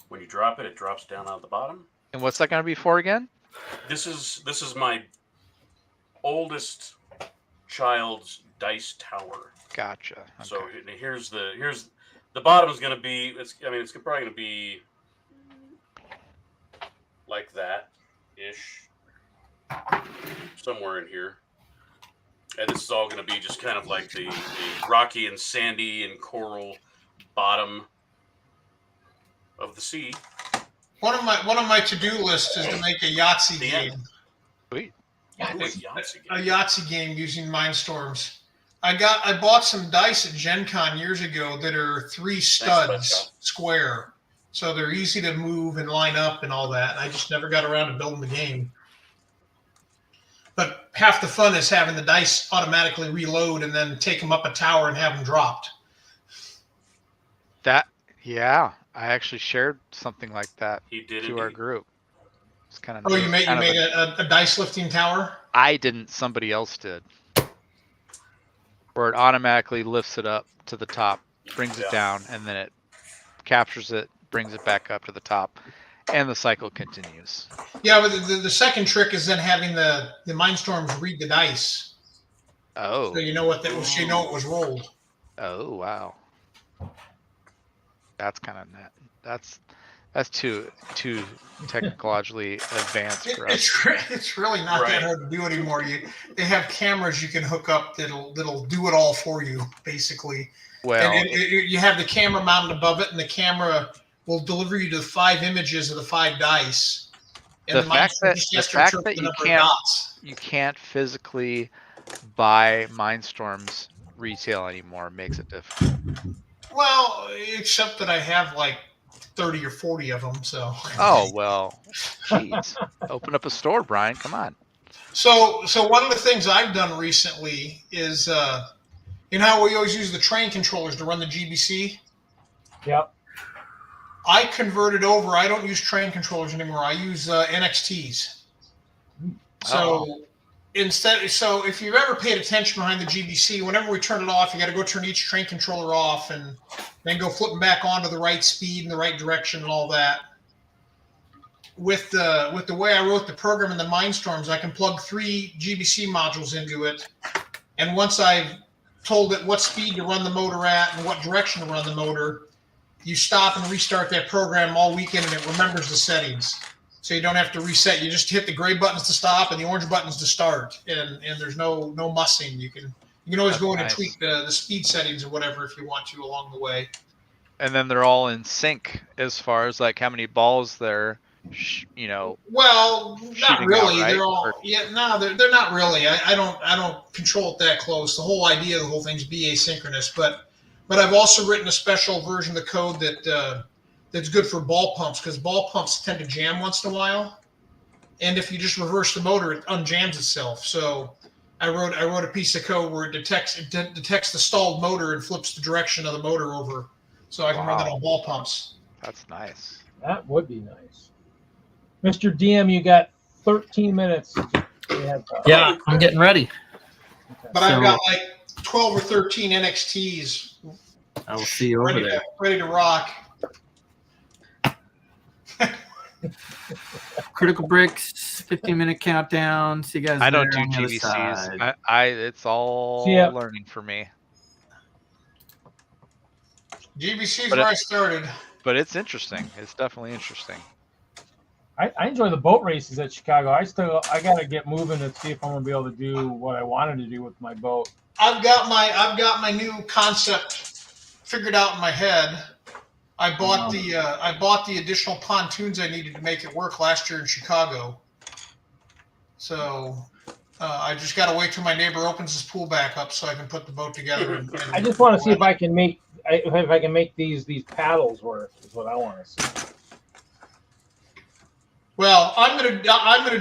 when you drop it, it drops down out the bottom. And what's that going to be for again? This is my oldest child's dice tower. Gotcha. Okay. So here's the bottom is going to be. It's probably going to be like that ish, somewhere in here. And this is all going to be just kind of like the rocky and sandy and coral bottom of the sea. One of my to-do lists is to make a Yahtzee game. Sweet. A Yahtzee game using Mindstorms. I bought some dice at Gen Con years ago that are 3 studs square. So they're easy to move and line up and all that. I just never got around to building the game. But half the fun is having the dice automatically reload and then take them up a tower and have them dropped. Yeah, I actually shared something like that to our group. It's kind of you made a dice lifting tower? I didn't. Somebody else did. Where it automatically lifts it up to the top, brings it down, and then it captures it, brings it back up to the top, and the cycle continues. Yeah, but the second trick is then having the Mindstorms read the dice. Oh. So you know what that was. You know it was rolled. Oh wow. That's kind of net. That's too technologically advanced for us. It's really not that hard to do anymore. They have cameras you can hook up that'll do it all for you, basically. Well, and you have the camera mounted above it, and the camera will deliver you to 5 images of the 5 dice. And the fact that you can't physically buy Mindstorms retail anymore makes it difficult. Well, except that I have like 30 or 40 of them. So. Oh well, jeez. Open up a store, Brian. Come on. So one of the things I've done recently is, you know how we always use the train controllers to run the GBC? Yep. I converted over. I don't use train controllers anymore. I use NXTs. So so if you've ever paid attention behind the GBC, whenever we turn it off, you got to go turn each train controller off and then go flipping back onto the right speed and the right direction and all that. with the way I wrote the program in the Mindstorms, I can plug 3 GBC modules into it, and once I've told it what speed to run the motor at and what direction to run the motor, you stop and restart that program all weekend, and it remembers the settings. So you don't have to reset. You just hit the gray buttons to stop and the orange buttons to start, and there's no mussing. You can always go in and tweak the speed settings or whatever if you want to along the way. And then they're all in sync as far as like how many balls they're, Well, not really. Out, right? They're all they're not really. I don't control it that close. The whole idea of the whole thing's be asynchronous, but I've also written a special version of the code that's good for ball pumps, because ball pumps tend to jam once in a while, and if you just reverse the motor, it unjams itself. So I wrote a piece of code where it detects the stalled motor and flips the direction of the motor over, so I can run that on ball pumps. That's nice. That would be nice. Mr. DM, you got 13 minutes. Yeah, I'm getting ready. Okay. But I've got like 12 or 13 NXTs. I will see you over there. Ready to rock. Critical Bricks, 15-minute countdown. See you guys. I don't do on the other GBCs. side. It's all learning for me. GBC is where I started. But it's interesting. It's definitely interesting. I enjoy the boat races at Chicago. I got to get moving and see if I'm going to be able to do what I wanted to do with my boat. I've got my new concept figured out in my head. I bought the additional pontoons I needed to make it work last year in Chicago. So I just got to wait till my neighbor opens his pool back up so I can put the boat together. I just want to see if I can make these paddles work. Is what I want to see. Well, I'm gonna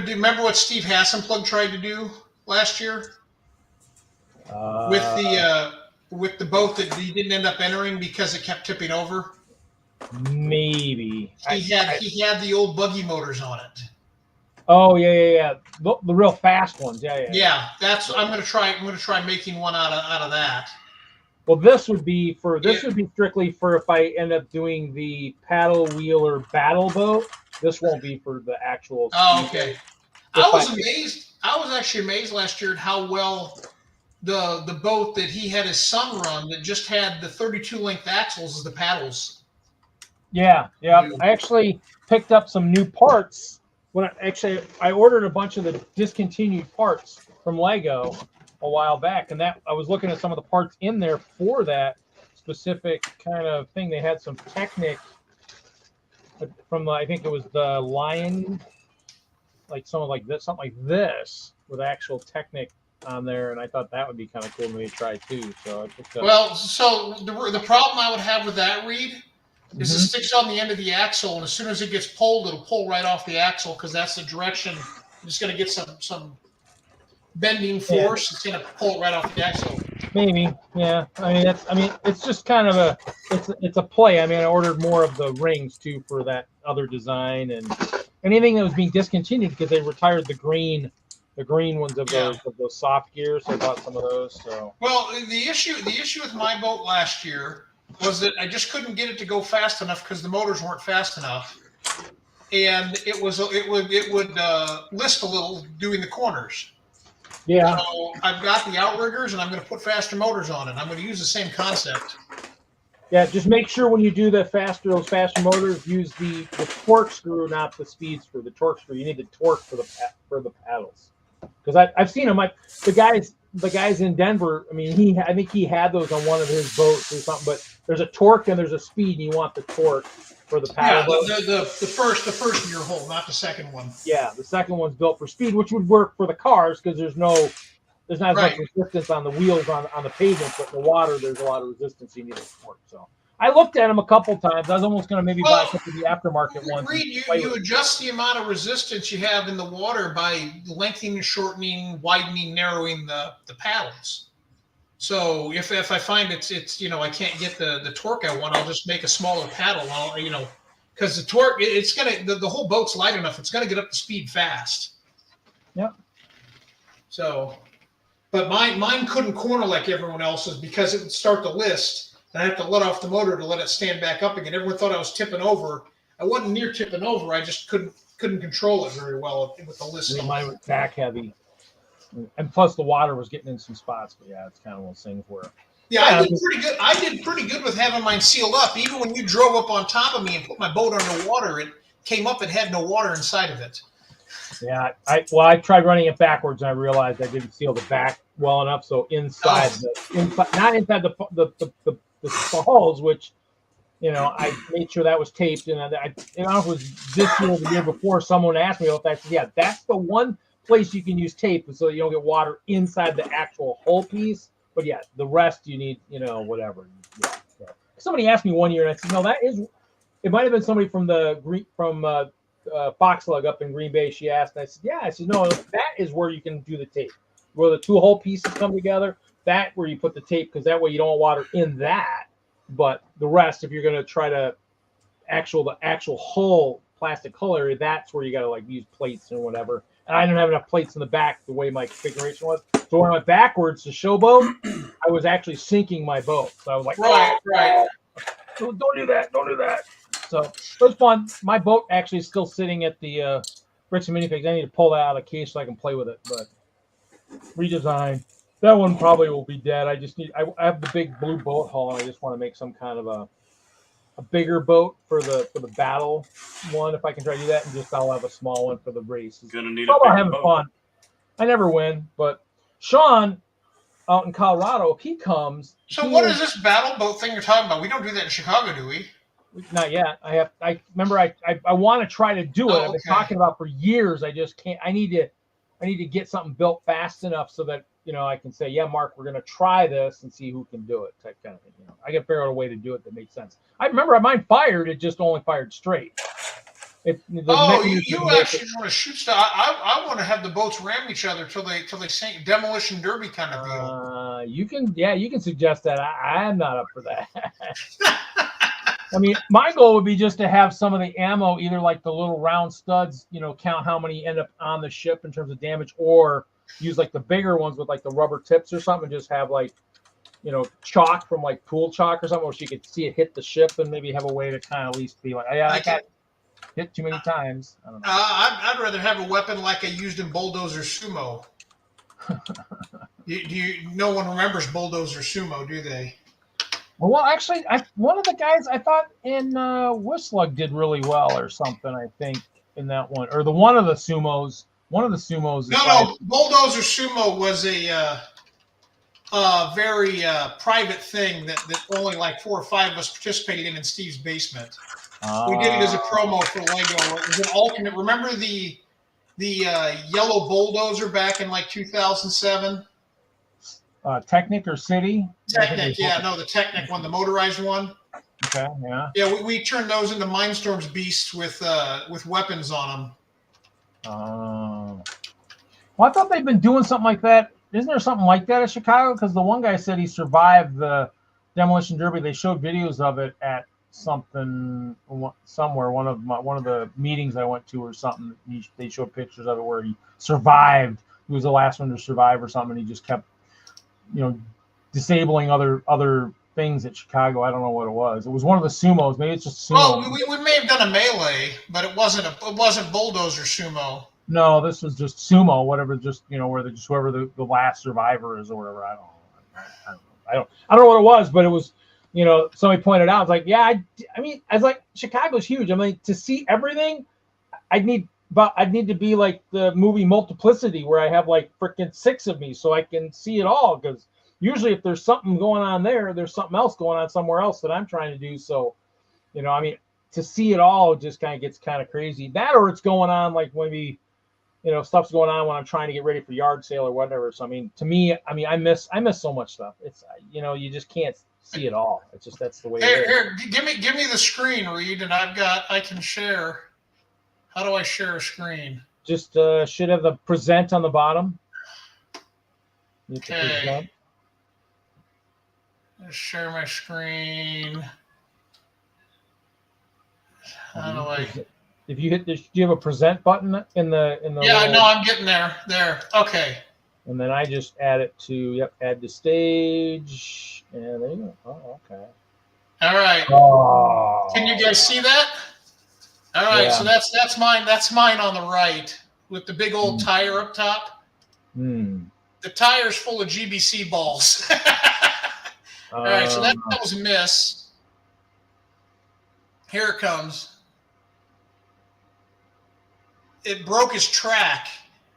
do. Remember what Steve Hassenplug tried to do last year with the boat that he didn't end up entering because it kept tipping over. Maybe he had the old buggy motors on it. Oh yeah. The real fast ones. Yeah. Yeah, I'm gonna try making one out of that. Well, this would be strictly for if I end up doing the paddle wheeler battle boat. This won't be for the actual. Oh, okay. I was actually amazed last year at how well the boat that he had his son run that just had the 32 length axles as the paddles. Yeah. I actually picked up some new parts I ordered a bunch of the discontinued parts from Lego a while back, and that I was looking at some of the parts in there for that specific kind of thing. They had some Technic from I think it was the Lion, like something like this with actual Technic on there, and I thought that would be kind of cool for me to try too. So I picked up. So the problem I would have with that, Reed, is it sticks on the end of the axle, and as soon as it gets pulled, it'll pull right off the axle because that's the direction. I'm just going to get some bending force. It's going to pull it right off the axle. Maybe, yeah. It's just kind of it's a play. I ordered more of the rings too for that other design, and anything that was being discontinued because they retired the green ones of those soft gears. So I bought some of those. So well, the issue with my boat last year was that I just couldn't get it to go fast enough because the motors weren't fast enough, and it would list a little doing the corners. Yeah. So I've got the outriggers, and I'm going to put faster motors on it. I'm going to use the same concept. Yeah, just make sure when you do those faster motors, use the torque screw, not the speed screw. The torque screw. You need the torque for the paddles. Because I've seen them. The guys in Denver. I think he had those on one of his boats or something. But there's a torque and there's a speed, and you want the torque for the paddle. Yeah, the first in your hole, not the second one. Yeah, the second one's built for speed, which would work for the cars because there's not as much resistance on the wheels on the pavement, but in the water there's a lot of resistance. So you need a torque. So I looked at them a couple times. I was almost going to maybe buy some of the aftermarket ones. Reed, you adjust the amount of resistance you have in the water by lengthening, shortening, widening, narrowing the paddles. So if I find it's I can't get the torque I want, I'll just make a smaller paddle. Because the torque it's gonna the whole boat's light enough, it's gonna get up to speed fast. Yep. So, but mine couldn't corner like everyone else's because it would start to list, and I have to let off the motor to let it stand back up again. Everyone thought I was tipping over. I wasn't near tipping over. I just couldn't control it very well with the list. Mine was back heavy, and plus the water was getting in some spots. But yeah, it's kind of one of those things where. Yeah, I did pretty good. I did pretty good with having mine sealed up. Even when you drove up on top of me and put my boat underwater, it came up and had no water inside of it. Yeah, I tried running it backwards and I realized I didn't seal the back well enough. So inside not inside the hulls, which I made sure that was taped. And I don't know if it was this year or the year before. Someone asked me about that. I said, yeah, that's the one place you can use tape so you don't get water inside the actual hull piece. But yeah, the rest you need, whatever. Yeah. Somebody asked me one year, and I said, no, it might have been somebody from FOXLUG up in Green Bay. She asked, and I said, yeah. I said, no, that is where you can do the tape, where the two whole pieces come together. That where you put the tape, because that way you don't want water in that. But the rest, if you're going to try to the actual hull, plastic hull area, that's where you got to use plates and whatever. And I didn't have enough plates in the back the way my configuration was. So when I went backwards to showboat, I was actually sinking my boat. So I was like, right. Don't do that. So it was fun. My boat actually is still sitting at the Bricks and Minifigs. I need to pull that out of the case so I can play with it. But redesign. That one probably will be dead. I have the big blue boat hull, and I just want to make some kind of a bigger boat for the battle one, if I can try to do that, and just I'll have a small one for the race. Gonna need a bigger having boat. Fun. I never win, but Sean out in Colorado, if he comes. So what is this battle boat thing you're talking about? We don't do that in Chicago, do we? Not yet. I remember I want to try to do it. I've been talking about for years. I just can't. I need to get something built fast enough so that I can say, yeah, Mark, we're going to try this and see who can do it, type kind of thing. I got to figure out a way to do it that makes sense. I remember mine fired. It just only fired straight. You actually want to shoot stuff? I want to have the boats ram each other till they sink, demolition derby kind of deal. You can suggest that. I'm not up for that. I mean, my goal would be just to have some of the ammo, either like the little round studs, count how many end up on the ship in terms of damage, or use like the bigger ones with like the rubber tips or something, and just have chalk from like pool chalk or something, where you could see it hit the ship and maybe have a way to kind of at least be like, I got hit too many times. I don't know. I'd rather have a weapon like I used in Bulldozer Sumo. No one remembers Bulldozer Sumo, do they? Well, actually, one of the guys I thought in WISLUG did really well or something, I think, in that one. Or one of the sumos. No, Bulldozer Sumo was a very private thing that only like 4 or 5 of us participated in Steve's basement. We did it as a promo for Lego. It was an alternate. Remember the yellow bulldozer back in like 2007? Technic or City? Technic, yeah. No, the Technic one, the motorized one. Okay, yeah. Yeah, we turned those into Mindstorms beasts with weapons on them. Well, I thought they've been doing something like that. Isn't there something like that in Chicago? Because the one guy said he survived the demolition derby. They showed videos of it at somewhere. One of the meetings I went to or something. They showed pictures of it where he survived. He was the last one to survive or something. And he just kept, disabling other things at Chicago. I don't know what it was. It was one of the sumos. Maybe it's just sumo. Well, we may have done a melee, but it wasn't bulldozer sumo. No, this was just sumo, whatever. Just whoever the last survivor is or whatever. I don't know what it was, but it was. Somebody pointed out. I was like, yeah. I mean, I was like, Chicago's huge. I mean, to see everything, I'd need to be like the movie Multiplicity, where I have like freaking 6 of me, so I can see it all. Because usually, if there's something going on there's something else going on somewhere else that I'm trying to do. So, I mean, to see it all just kind of gets kind of crazy. That, or it's going on like maybe, stuff's going on when I'm trying to get ready for yard sale or whatever. So, I mean, to me, I miss so much stuff. It's, you just can't see it all. It's just, that's the way it is. Here, give me the screen, Reed, and I can share. How do I share a screen? Just should have the present on the bottom. Okay. Let's share my screen. How do I? If you hit this, do you have a present button in the? Yeah, no, I'm getting there. There. Okay. And then I just add it to add to stage, and there you go. Oh, okay. All right. Oh. Can you guys see that? All right, Yeah. so that's mine. That's mine on the right with the big old tire up top. Hmm. The tire's full of GBC balls. All right, so that was a miss. Here it comes. It broke his track.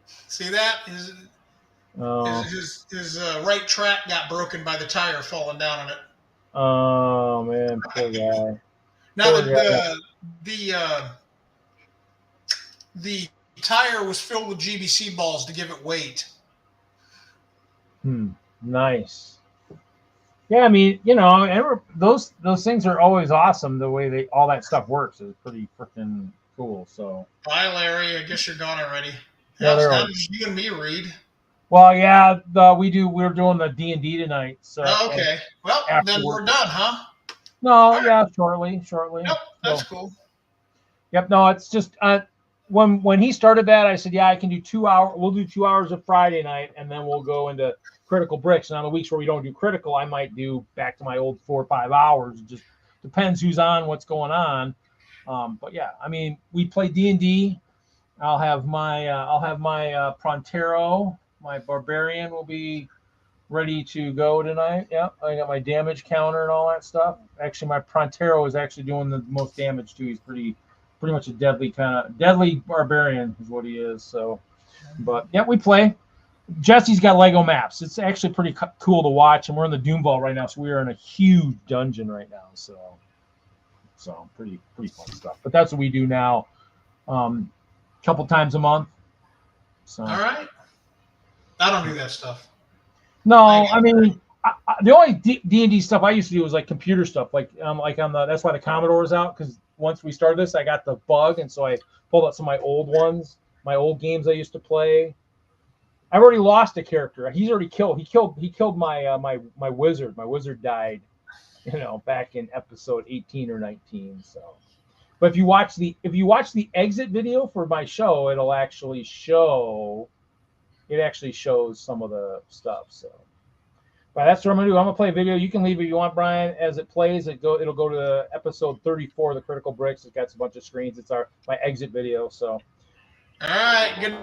See that? His right track got broken by the tire falling down on it. Oh man, poor guy. Now Poor guy. the tire was filled with GBC balls to give it weight. Nice. Yeah, I mean, those things are always awesome. The way all that stuff works is pretty freaking cool. So. Bye, Larry. I guess you're gone already. Yeah, How does you and me read? Well, yeah, we're doing the D&D tonight. So. Okay. Well, then we're done, huh? No, yeah, shortly. Nope, that's cool. Yep. No, it's just when he started that, I said, yeah, I can do 2 hours. We'll do 2 hours of Friday night, and then we'll go into critical bricks. And on the weeks where we don't do critical, I might do back to my old 4 or 5 hours. It just depends who's on, what's going on. But yeah, I mean, we play D&D. I'll have my Prontero, my Barbarian will be ready to go tonight. Yeah, I got my damage counter and all that stuff. Actually, my Prontero is actually doing the most damage too. He's pretty much a deadly barbarian is what he is. So, but yeah, we play. Jesse's got Lego maps. It's actually pretty cool to watch, and we're in the Doom Vault right now, so we are in a huge dungeon right now. So pretty fun stuff. But that's what we do now, couple times a month. So. All right. I don't do that stuff. No, I mean, the only D&D stuff I used to do was like computer stuff, like on that's why the Commodore is out, because once we started this, I got the bug, and so I pulled out some of my old ones, my old games I used to play. I've already lost a character. He's already killed. He killed my my wizard. My wizard died, back in episode 18 or 19. So, but if you watch the exit video for my show, it actually shows some of the stuff. So, but that's what I'm gonna do. I'm gonna play a video. You can leave if you want, Brian. As it plays, it'll go to episode 34 of the Critical Bricks. It's got a bunch of screens. It's my exit video. So, all right, good.